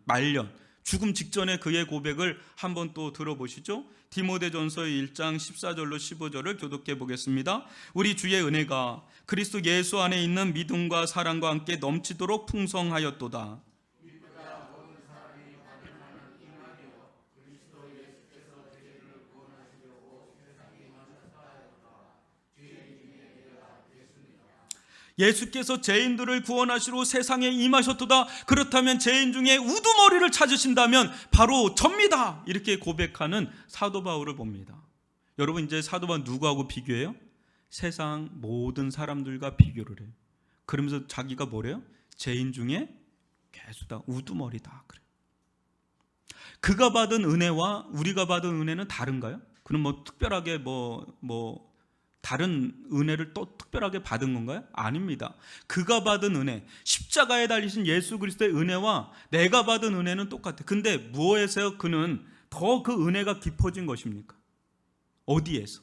말년, 죽음 직전에 그의 고백을 한번 또 들어보시죠. 디모데전서 1장 14절로 15절을 교독해 보겠습니다. 우리 주의 은혜가 그리스도 예수 안에 있는 믿음과 사랑과 함께 넘치도록 풍성하였도다. 예수께서 죄인들을 구원하시러 세상에 임하셨도다. 그렇다면 죄인 중에 우두머리를 찾으신다면 바로 접니다. 이렇게 고백하는 사도 바울을 봅니다. 여러분, 이제 사도 바울 누구하고 비교해요? 세상 모든 사람들과 비교를 해요. 그러면서 자기가 뭐래요? 죄인 중에 괴수다, 우두머리다. 그래. 그가 받은 은혜와 우리가 받은 은혜는 다른가요? 그럼 뭐 특별하게 다른 은혜를 또 특별하게 받은 건가요? 아닙니다. 그가 받은 은혜, 십자가에 달리신 예수 그리스도의 은혜와 내가 받은 은혜는 똑같아요. 근데 무엇에서 그는 더 그 은혜가 깊어진 것입니까? 어디에서?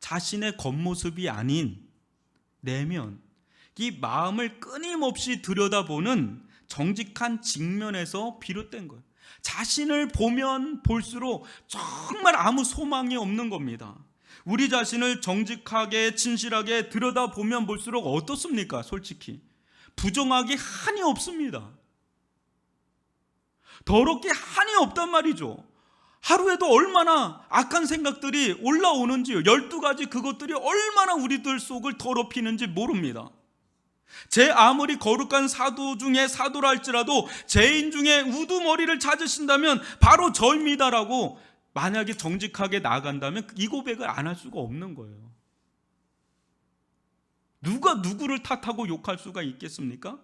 자신의 겉모습이 아닌 내면, 이 마음을 끊임없이 들여다보는 정직한 직면에서 비롯된 거예요. 자신을 보면 볼수록 정말 아무 소망이 없는 겁니다. 우리 자신을 정직하게 진실하게 들여다보면 볼수록 어떻습니까? 솔직히 부정하기 한이 없습니다. 더럽게 한이 없단 말이죠. 하루에도 얼마나 악한 생각들이 올라오는지요. 12가지 그것들이 얼마나 우리들 속을 더럽히는지 모릅니다. 제 아무리 거룩한 사도 중에 사도라 할지라도 죄인 중에 우두머리를 찾으신다면 바로 저입니다라고 만약에 정직하게 나아간다면 이 고백을 안 할 수가 없는 거예요. 누가 누구를 탓하고 욕할 수가 있겠습니까?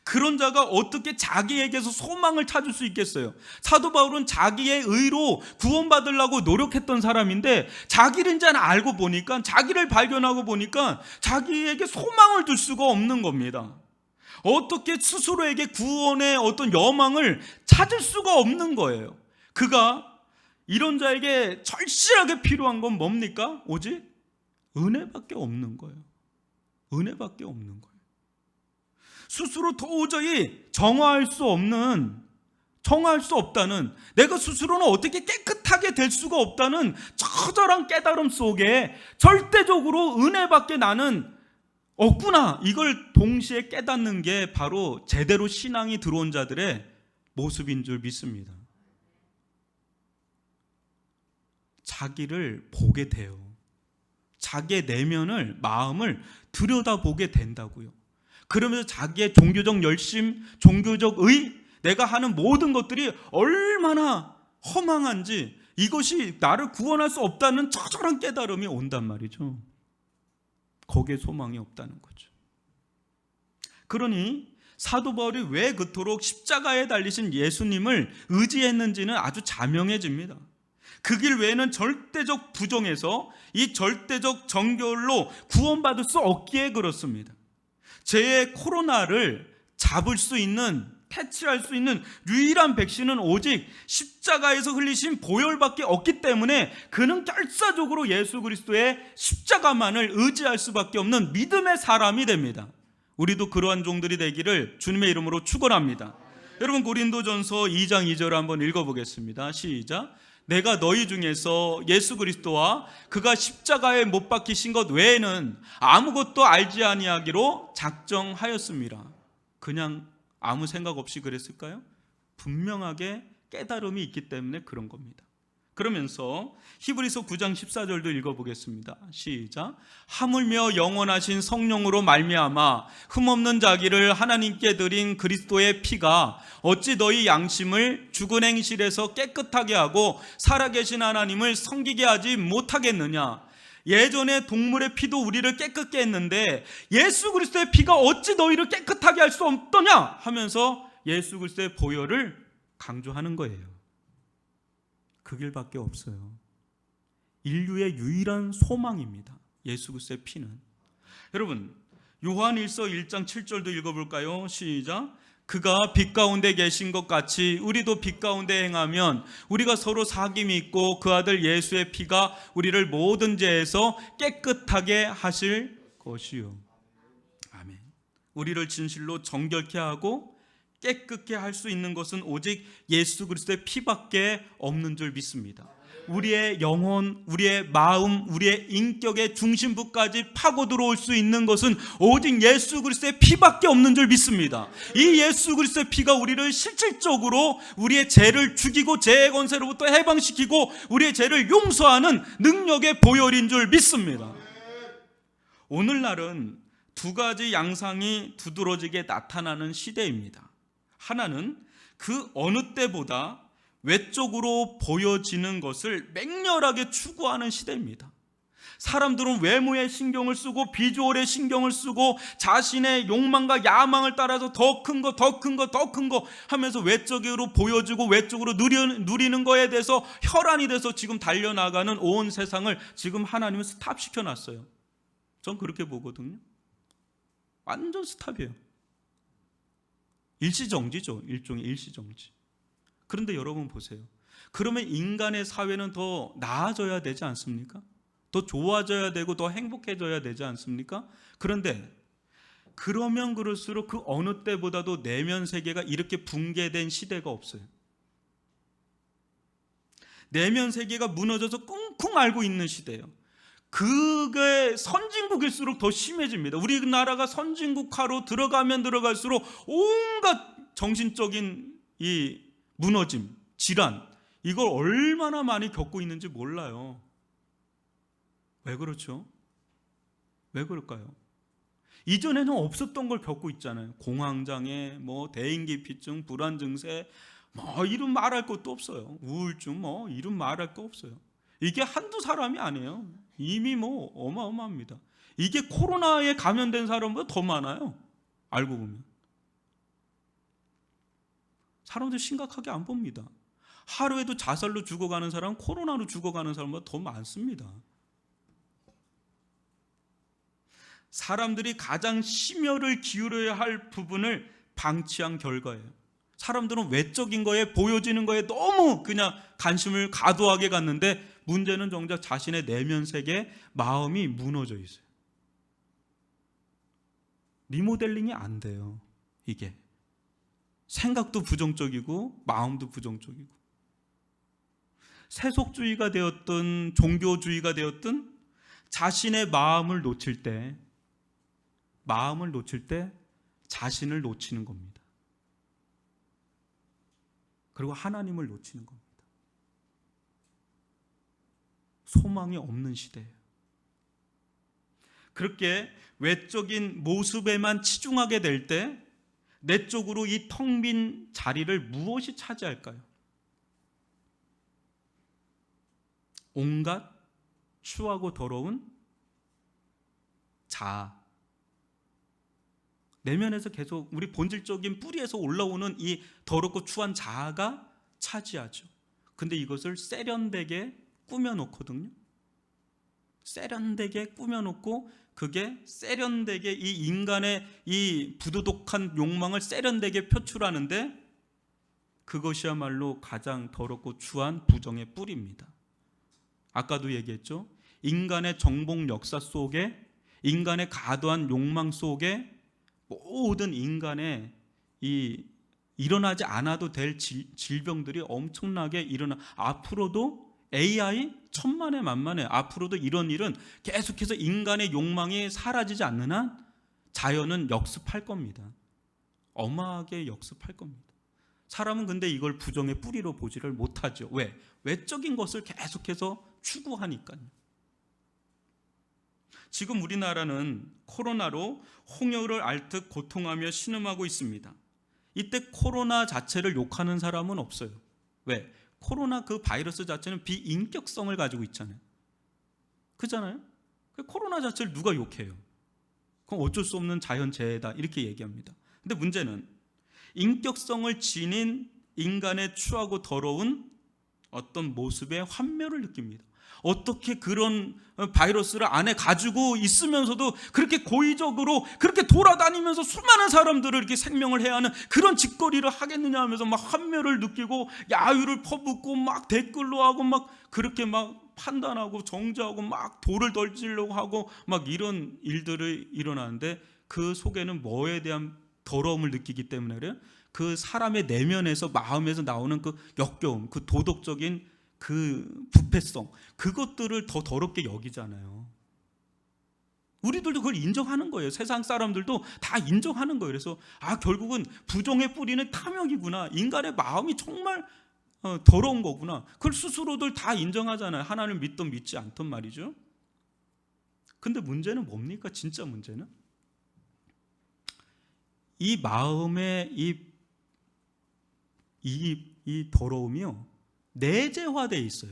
그런 자가 어떻게 자기에게서 소망을 찾을 수 있겠어요? 사도 바울은 자기의 의로 구원받으려고 노력했던 사람인데 자기를 이제 알고 보니까, 자기를 발견하고 보니까 자기에게 소망을 둘 수가 없는 겁니다. 어떻게 스스로에게 구원의 어떤 여망을 찾을 수가 없는 거예요. 그가 이런 자에게 절실하게 필요한 건 뭡니까? 오직 은혜밖에 없는 거예요. 은혜밖에 없는 거예요. 스스로 도저히 정화할 수 없다는, 내가 스스로는 어떻게 깨끗하게 될 수가 없다는 처절한 깨달음 속에 절대적으로 은혜밖에 나는 없구나, 이걸 동시에 깨닫는 게 바로 제대로 신앙이 들어온 자들의 모습인 줄 믿습니다. 자기를 보게 돼요. 자기의 내면을, 마음을 들여다보게 된다고요. 그러면서 자기의 종교적 열심, 종교적 의, 내가 하는 모든 것들이 얼마나 허망한지, 이것이 나를 구원할 수 없다는 처절한 깨달음이 온단 말이죠. 거기에 소망이 없다는 거죠. 그러니 사도 바울이 왜 그토록 십자가에 달리신 예수님을 의지했는지는 아주 자명해집니다. 그 길 외에는 절대적 부정에서 이 절대적 정결로 구원받을 수 없기에 그렇습니다. 죄의 코로나를 잡을 수 있는, 퇴치할 수 있는 유일한 백신은 오직 십자가에서 흘리신 보혈밖에 없기 때문에 그는 결사적으로 예수 그리스도의 십자가만을 의지할 수밖에 없는 믿음의 사람이 됩니다. 우리도 그러한 종들이 되기를 주님의 이름으로 축원합니다. 여러분, 고린도전서 2장 2절을 한번 읽어보겠습니다. 시작. 내가 너희 중에서 예수 그리스도와 그가 십자가에 못 박히신 것 외에는 아무것도 알지 아니하기로 작정하였습니다. 그냥 아무 생각 없이 그랬을까요? 분명하게 깨달음이 있기 때문에 그런 겁니다. 그러면서 히브리서 9장 14절도 읽어보겠습니다. 시작. 하물며 영원하신 성령으로 말미암아 흠없는 자기를 하나님께 드린 그리스도의 피가 어찌 너희 양심을 죽은 행실에서 깨끗하게 하고 살아계신 하나님을 섬기게 하지 못하겠느냐. 예전에 동물의 피도 우리를 깨끗게 했는데 예수 그리스도의 피가 어찌 너희를 깨끗하게 할 수 없더냐 하면서 예수 그리스도의 보혈을 강조하는 거예요. 그 길밖에 없어요. 인류의 유일한 소망입니다. 예수 그리스도의 피는. 여러분, 요한일서 1장 7절도 읽어볼까요? 시작. 그가 빛 가운데 계신 것 같이 우리도 빛 가운데 행하면 우리가 서로 사귐이 있고 그 아들 예수의 피가 우리를 모든 죄에서 깨끗하게 하실 것이요. 아멘. 우리를 진실로 정결케 하고 깨끗게 할 수 있는 것은 오직 예수 그리스도의 피밖에 없는 줄 믿습니다. 우리의 영혼, 우리의 마음, 우리의 인격의 중심부까지 파고 들어올 수 있는 것은 오직 예수 그리스도의 피밖에 없는 줄 믿습니다. 이 예수 그리스도의 피가 우리를 실질적으로 우리의 죄를 죽이고 죄의 권세로부터 해방시키고 우리의 죄를 용서하는 능력의 보혈인 줄 믿습니다. 오늘날은 두 가지 양상이 두드러지게 나타나는 시대입니다. 하나는 그 어느 때보다 외적으로 보여지는 것을 맹렬하게 추구하는 시대입니다. 사람들은 외모에 신경을 쓰고 비주얼에 신경을 쓰고 자신의 욕망과 야망을 따라서 더 큰 거, 더 큰 거, 더 큰 거 하면서 외적으로 보여주고 외적으로 누리는 거에 대해서 혈안이 돼서 지금 달려나가는 온 세상을 지금 하나님은 스탑시켜놨어요. 전 그렇게 보거든요. 완전 스탑이에요. 일시정지죠. 일종의 일시정지. 그런데 여러분 보세요. 그러면 인간의 사회는 더 나아져야 되지 않습니까? 더 좋아져야 되고 더 행복해져야 되지 않습니까? 그런데 그러면 그럴수록 그 어느 때보다도 내면 세계가 이렇게 붕괴된 시대가 없어요. 내면 세계가 무너져서 끙끙 앓고 있는 시대예요. 그게 선진국일수록 더 심해집니다. 우리나라가 선진국화로 들어가면 들어갈수록 온갖 정신적인 이 무너짐, 질환, 이걸 얼마나 많이 겪고 있는지 몰라요. 왜 그렇죠? 왜 그럴까요? 이전에는 없었던 걸 겪고 있잖아요. 공황장애, 대인기피증, 불안 증세, 이름 말할 것도 없어요. 우울증, 이름 말할 거 없어요. 이게 한두 사람이 아니에요. 이미 어마어마합니다. 이게 코로나에 감염된 사람보다 더 많아요. 알고 보면. 사람들 심각하게 안 봅니다. 하루에도 자살로 죽어가는 사람은 코로나로 죽어가는 사람보다 더 많습니다. 사람들이 가장 심혈을 기울여야 할 부분을 방치한 결과예요. 사람들은 외적인 거에 보여지는 거에 너무 그냥 관심을 과도하게 갖는데 문제는 정작 자신의 내면 세계, 마음이 무너져 있어요. 리모델링이 안 돼요. 이게 생각도 부정적이고 마음도 부정적이고 세속주의가 되었든 종교주의가 되었든 자신의 마음을 놓칠 때 자신을 놓치는 겁니다. 그리고 하나님을 놓치는 겁니다. 소망이 없는 시대예요. 그렇게 외적인 모습에만 치중하게 될 때 내적으로 이 텅 빈 자리를 무엇이 차지할까요? 온갖 추하고 더러운 자아. 내면에서 계속 우리 본질적인 뿌리에서 올라오는 이 더럽고 추한 자아가 차지하죠. 근데 이것을 세련되게 꾸며놓거든요. 세련되게 꾸며놓고 그게 세련되게 이 인간의 이 부도덕한 욕망을 세련되게 표출하는데 그것이야말로 가장 더럽고 추한 부정의 뿌리입니다. 아까도 얘기했죠. 인간의 정복 역사 속에 인간의 과도한 욕망 속에 모든 인간의 이 일어나지 않아도 될 질병들이 엄청나게 일어나 앞으로도 AI 천만에 만만에 앞으로도 이런 일은 계속해서 인간의 욕망이 사라지지 않는 한 자연은 역습할 겁니다. 어마하게 역습할 겁니다. 사람은 근데 이걸 부정의 뿌리로 보지를 못하죠. 왜? 외적인 것을 계속해서 추구하니까요. 지금 우리나라는 코로나로 홍역을 앓듯 고통하며 신음하고 있습니다. 이때 코로나 자체를 욕하는 사람은 없어요. 왜? 코로나 그 바이러스 자체는 비인격성을 가지고 있잖아요. 그렇잖아요? 코로나 자체를 누가 욕해요? 그건 어쩔 수 없는 자연재해다 이렇게 얘기합니다. 근데 문제는 인격성을 지닌 인간의 추하고 더러운 어떤 모습의 환멸을 느낍니다. 어떻게 그런 바이러스를 안에 가지고 있으면서도 그렇게 고의적으로 그렇게 돌아다니면서 수많은 사람들을 이렇게 생명을 해야 하는 그런 짓거리를 하겠느냐 하면서 막 환멸을 느끼고 야유를 퍼붓고 막 댓글로 하고 막 그렇게 막 판단하고 정죄하고 막 돌을 던지려고 하고 막 이런 일들이 일어나는데 그 속에는 뭐에 대한 더러움을 느끼기 때문에 그래요? 그 사람의 내면에서 마음에서 나오는 그 역겨움, 그 도덕적인 그 부패성, 그것들을 더 더럽게 여기잖아요. 우리들도 그걸 인정하는 거예요. 세상 사람들도 다 인정하는 거예요. 그래서 결국은 부정의 뿌리는 탐욕이구나. 인간의 마음이 정말 더러운 거구나. 그걸 스스로들 다 인정하잖아요. 하나님을 믿든 믿지 않든 말이죠. 근데 문제는 뭡니까? 진짜 문제는 이 마음의 이 더러움이요, 내재화되어 있어요.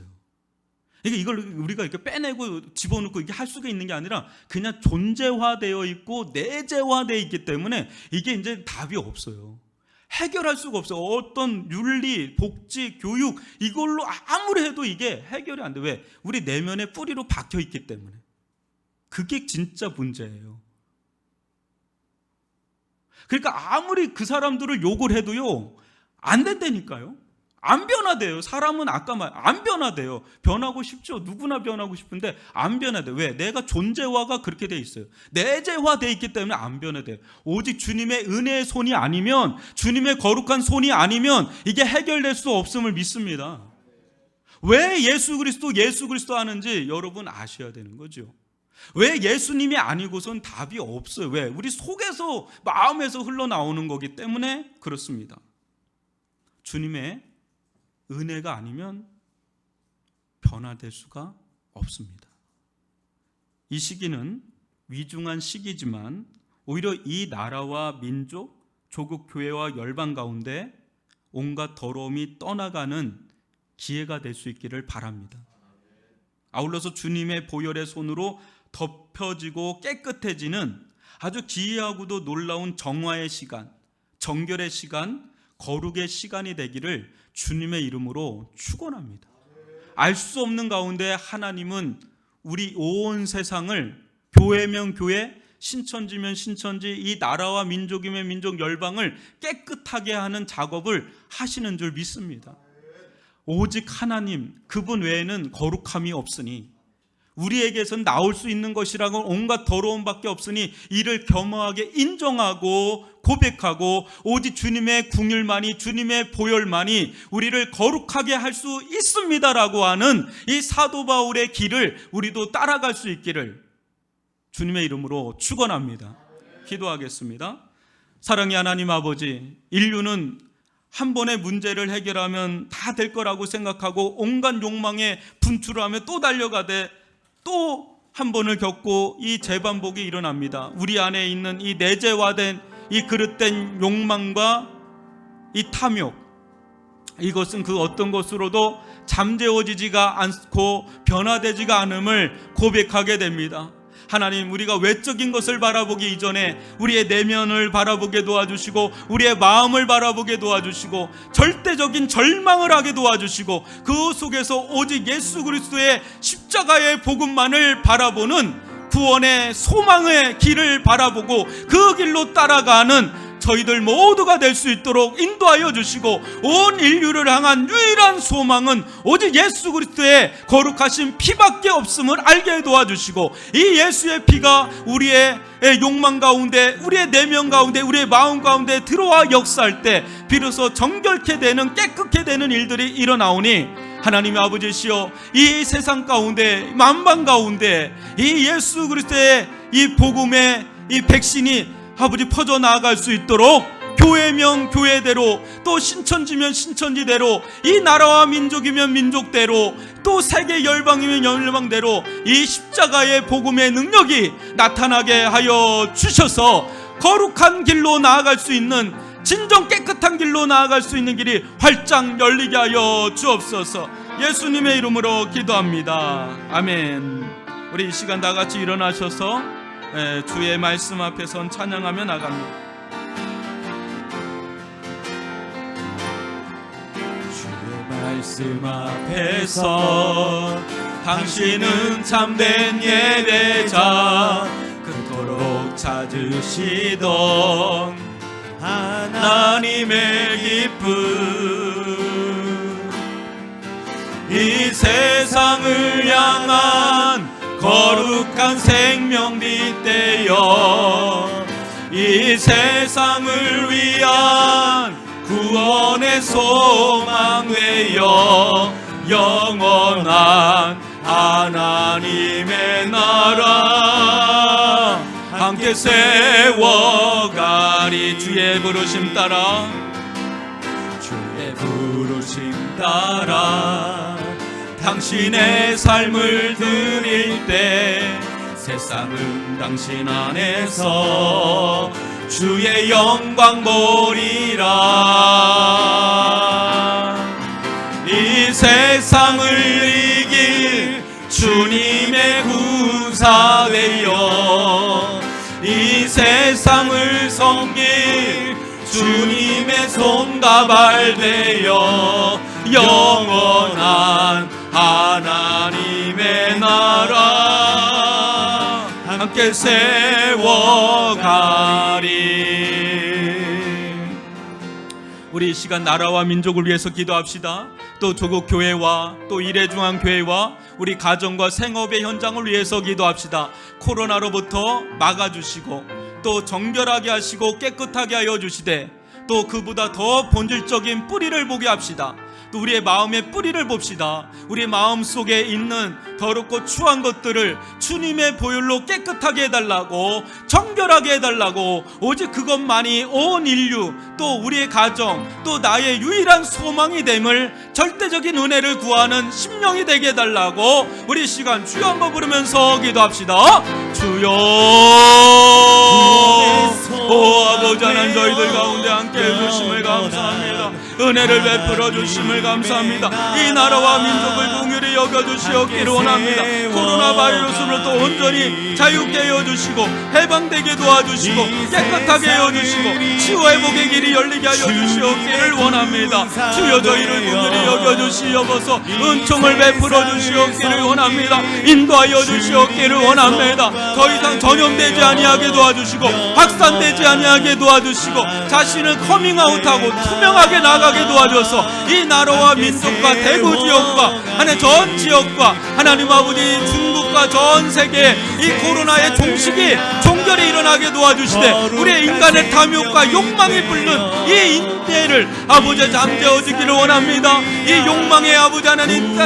이걸 우리가 이렇게 빼내고 집어넣고 이게 할 수가 있는 게 아니라 그냥 존재화되어 있고 내재화되어 있기 때문에 이게 이제 답이 없어요. 해결할 수가 없어요. 어떤 윤리, 복지, 교육 이걸로 아무리 해도 이게 해결이 안 돼. 왜? 우리 내면의 뿌리로 박혀 있기 때문에. 그게 진짜 문제예요. 그러니까 아무리 그 사람들을 욕을 해도요, 안 된다니까요. 안 변화돼요. 사람은 아까 안 변화돼요. 변하고 싶죠. 누구나 변하고 싶은데 안 변화돼요. 왜? 내가 존재화가 그렇게 돼 있어요. 내재화돼 있기 때문에 안 변화돼요. 오직 주님의 은혜의 손이 아니면, 주님의 거룩한 손이 아니면 이게 해결될 수 없음을 믿습니다. 왜 예수 그리스도 하는지 여러분 아셔야 되는 거죠. 왜 예수님이 아니고선 답이 없어요. 왜? 우리 속에서, 마음에서 흘러나오는 거기 때문에 그렇습니다. 주님의 은혜가 아니면 변화될 수가 없습니다. 이 시기는 위중한 시기지만 오히려 이 나라와 민족, 조국 교회와 열방 가운데 온갖 더러움이 떠나가는 기회가 될 수 있기를 바랍니다. 아울러서 주님의 보혈의 손으로 덮여지고 깨끗해지는 아주 기이하고도 놀라운 정화의 시간, 정결의 시간, 거룩의 시간이 되기를 주님의 이름으로 축원합니다. 알 수 없는 가운데 하나님은 우리 온 세상을, 교회면 교회, 신천지면 신천지, 이 나라와 민족이면 민족, 열방을 깨끗하게 하는 작업을 하시는 줄 믿습니다. 오직 하나님, 그분 외에는 거룩함이 없으니, 우리에게선 나올 수 있는 것이라고 온갖 더러움밖에 없으니 이를 겸허하게 인정하고 고백하고 오직 주님의 궁율만이, 주님의 보혈만이 우리를 거룩하게 할 수 있습니다라고 하는 이 사도 바울의 길을 우리도 따라갈 수 있기를 주님의 이름으로 축원합니다. 기도하겠습니다. 사랑의 하나님 아버지, 인류는 한 번의 문제를 해결하면 다 될 거라고 생각하고 온갖 욕망에 분출하며 또 달려가되 또 한 번을 겪고 이 재반복이 일어납니다. 우리 안에 있는 이 내재화된 이 그릇된 욕망과 이 탐욕, 이것은 그 어떤 것으로도 잠재워지지가 않고 변화되지가 않음을 고백하게 됩니다. 하나님, 우리가 외적인 것을 바라보기 이전에 우리의 내면을 바라보게 도와주시고 우리의 마음을 바라보게 도와주시고 절대적인 절망을 하게 도와주시고 그 속에서 오직 예수 그리스도의 십자가의 복음만을 바라보는 구원의 소망의 길을 바라보고 그 길로 따라가는 저희들 모두가 될 수 있도록 인도하여 주시고 온 인류를 향한 유일한 소망은 오직 예수 그리스도의 거룩하신 피밖에 없음을 알게 도와주시고 이 예수의 피가 우리의 욕망 가운데, 우리의 내면 가운데, 우리의 마음 가운데 들어와 역사할 때 비로소 정결케 되는, 깨끗게 되는 일들이 일어나오니 하나님의 아버지시여, 이 세상 가운데, 만방 가운데 이 예수 그리스도의 이 복음의 이 백신이 아버지 퍼져나갈 수 있도록 교회면 교회대로, 또 신천지면 신천지대로, 이 나라와 민족이면 민족대로, 또 세계 열방이면 열방대로 이 십자가의 복음의 능력이 나타나게 하여 주셔서 거룩한 길로 나아갈 수 있는, 진정 깨끗한 길로 나아갈 수 있는 길이 활짝 열리게 하여 주옵소서. 예수님의 이름으로 기도합니다. 아멘. 우리 이 시간 다 같이 일어나셔서 주의 말씀 앞에 선 찬양하며 나갑니다. 주의 말씀 앞에서 당신은 참된 예배자 그토록 찾으시던 하나님의 기쁨 이 세상을 향한 거룩한 생명 빗대어 이 세상을 위한 구원의 소망 되어 영원한 하나님의 나라 함께 세워가리. 주의 부르심 따라 주의 부르심 따라 당신의 삶을 드릴 때 세상은 당신 안에서 주의 영광 보리라. 이 세상을 이길 주님의 구사 되어 이 세상을 섬길 주님의 손가발 되어 영원한 하나님의 나라 함께 세워가리. 우리 이 시간 나라와 민족을 위해서 기도합시다. 또 조국 교회와 또 이레중앙교회와 우리 가정과 생업의 현장을 위해서 기도합시다. 코로나로부터 막아주시고 또 정결하게 하시고 깨끗하게 하여 주시되 또 그보다 더 본질적인 뿌리를 보게 합시다. 또 우리의 마음의 뿌리를 봅시다. 우리의 마음 속에 있는 더럽고 추한 것들을 주님의 보혈로 깨끗하게 해달라고, 정결하게 해달라고, 오직 그것만이 온 인류 또 우리의 가정 또 나의 유일한 소망이 됨을 절대적인 은혜를 구하는 심령이 되게 해달라고 우리 시간 주여 한번 부르면서 기도합시다. 주여 오 아버지 하나님, 저희들 가운데 함께 해주심을 감사합니다. 은혜를 베풀어 주심을 감사합니다. 이 나라와 민족을 긍휼히 여겨주시옵기를 원합니다. 코로나 바이러스를 또 온전히 자유케 해주시고 해방되게 도와주시고 깨끗하게 해주시고 치유 회복의 길이 열리게 하여 주시옵기를 원합니다. 주여 저희를 긍휼히 여겨주시옵소서. 은총을 베풀어 주시옵기를 원합니다. 인도하여 주시옵기를 원합니다. 더 이상 전염되지 아니하게 도와주시고 확산되지 아니하게 도와주시고 자신을 커밍아웃하고 투명하게 나가게 도와줘서 이 나라와 민족과 대구 지역과 하나님 전 지역과 하나님 아버지 중국과 전 세계 이 코로나의 종식이 종결이 일어나게 도와주시되 우리의 인간의 탐욕과 욕망이 불는 이 인대를 아버지 잠재워주기를 원합니다. 이 욕망의 아버지 하나님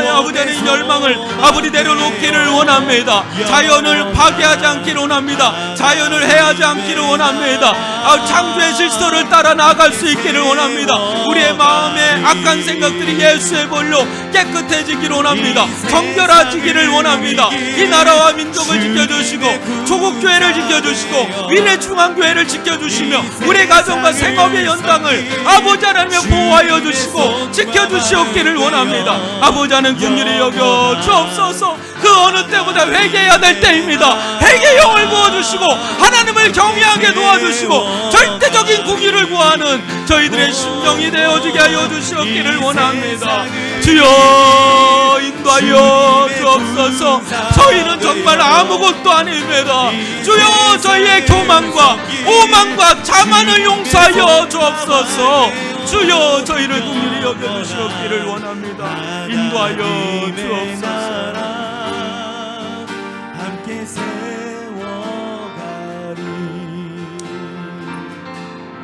열망을 아버지 내려놓기를 원합니다. 자연을 파괴하지 않기를 원합니다. 자연을 해하지 않기를 원합니다. 창조의 질서를 따라 나아갈 수 있기를 원합니다. 우리의 마음의 악한 생각들이 예수의 볼로 깨끗해지기를 원합니다. 정결해지기를 원합니다. 이 나라와 민족을 지켜주시고 조국교회를 지켜주시고 위례중앙교회를 지켜주시며 우리의 가정과 생업의 현장을 아버지 하나님의 보호하여 주시고 지켜주시옵기를 원합니다. 아버지 하나님 긍휼히 여겨 주옵소서. 그 어느 때보다 회개해야 될 때입니다. 회개의 영을 부어주시고 하나님을 경외하게 도와주시고 절대적인 궁유를 구하는 저희들의 심령이 되어지게 하여 주시옵기를 원합니다. 주여 인도하여 주옵소서. 저희는 정말 아무것도 아닙니다. 주여 저희의 교만과 오만과 자만을 용서하여 주옵소서. 주여 저희를 긍휼히 여겨주시옵기를 원합니다. 인도하여 주옵소서.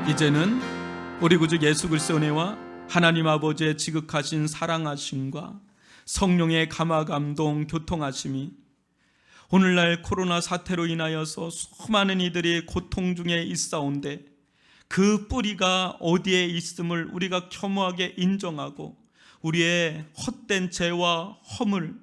이제는 우리 구주 예수 그리스도의 은혜와 하나님 아버지의 지극하신 사랑하심과 성령의 감화감동 교통하심이 오늘날 코로나 사태로 인하여서 수많은 이들이 고통 중에 있사온데 그 뿌리가 어디에 있음을 우리가 겸허하게 인정하고 우리의 헛된 죄와 허물,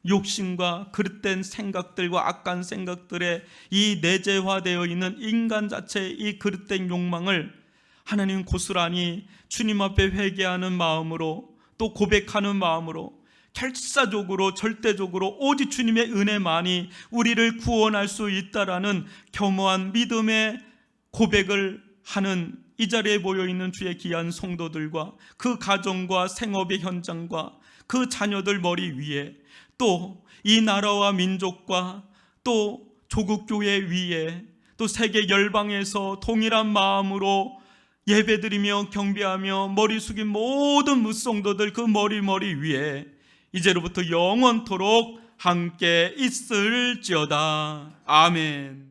욕심과 그릇된 생각들과 악한 생각들에 이 내재화되어 있는 인간 자체의 이 그릇된 욕망을 하나님 고스란히 주님 앞에 회개하는 마음으로 또 고백하는 마음으로 결사적으로 절대적으로 오직 주님의 은혜만이 우리를 구원할 수 있다라는 겸허한 믿음의 고백을 하는 이 자리에 모여있는 주의 귀한 성도들과 그 가정과 생업의 현장과 그 자녀들 머리 위에 또 이 나라와 민족과 또 조국교회 위에 또 세계 열방에서 동일한 마음으로 예배드리며 경배하며 머리 숙인 모든 뭇성도들 그 머리 위에 이제로부터 영원토록 함께 있을지어다. 아멘.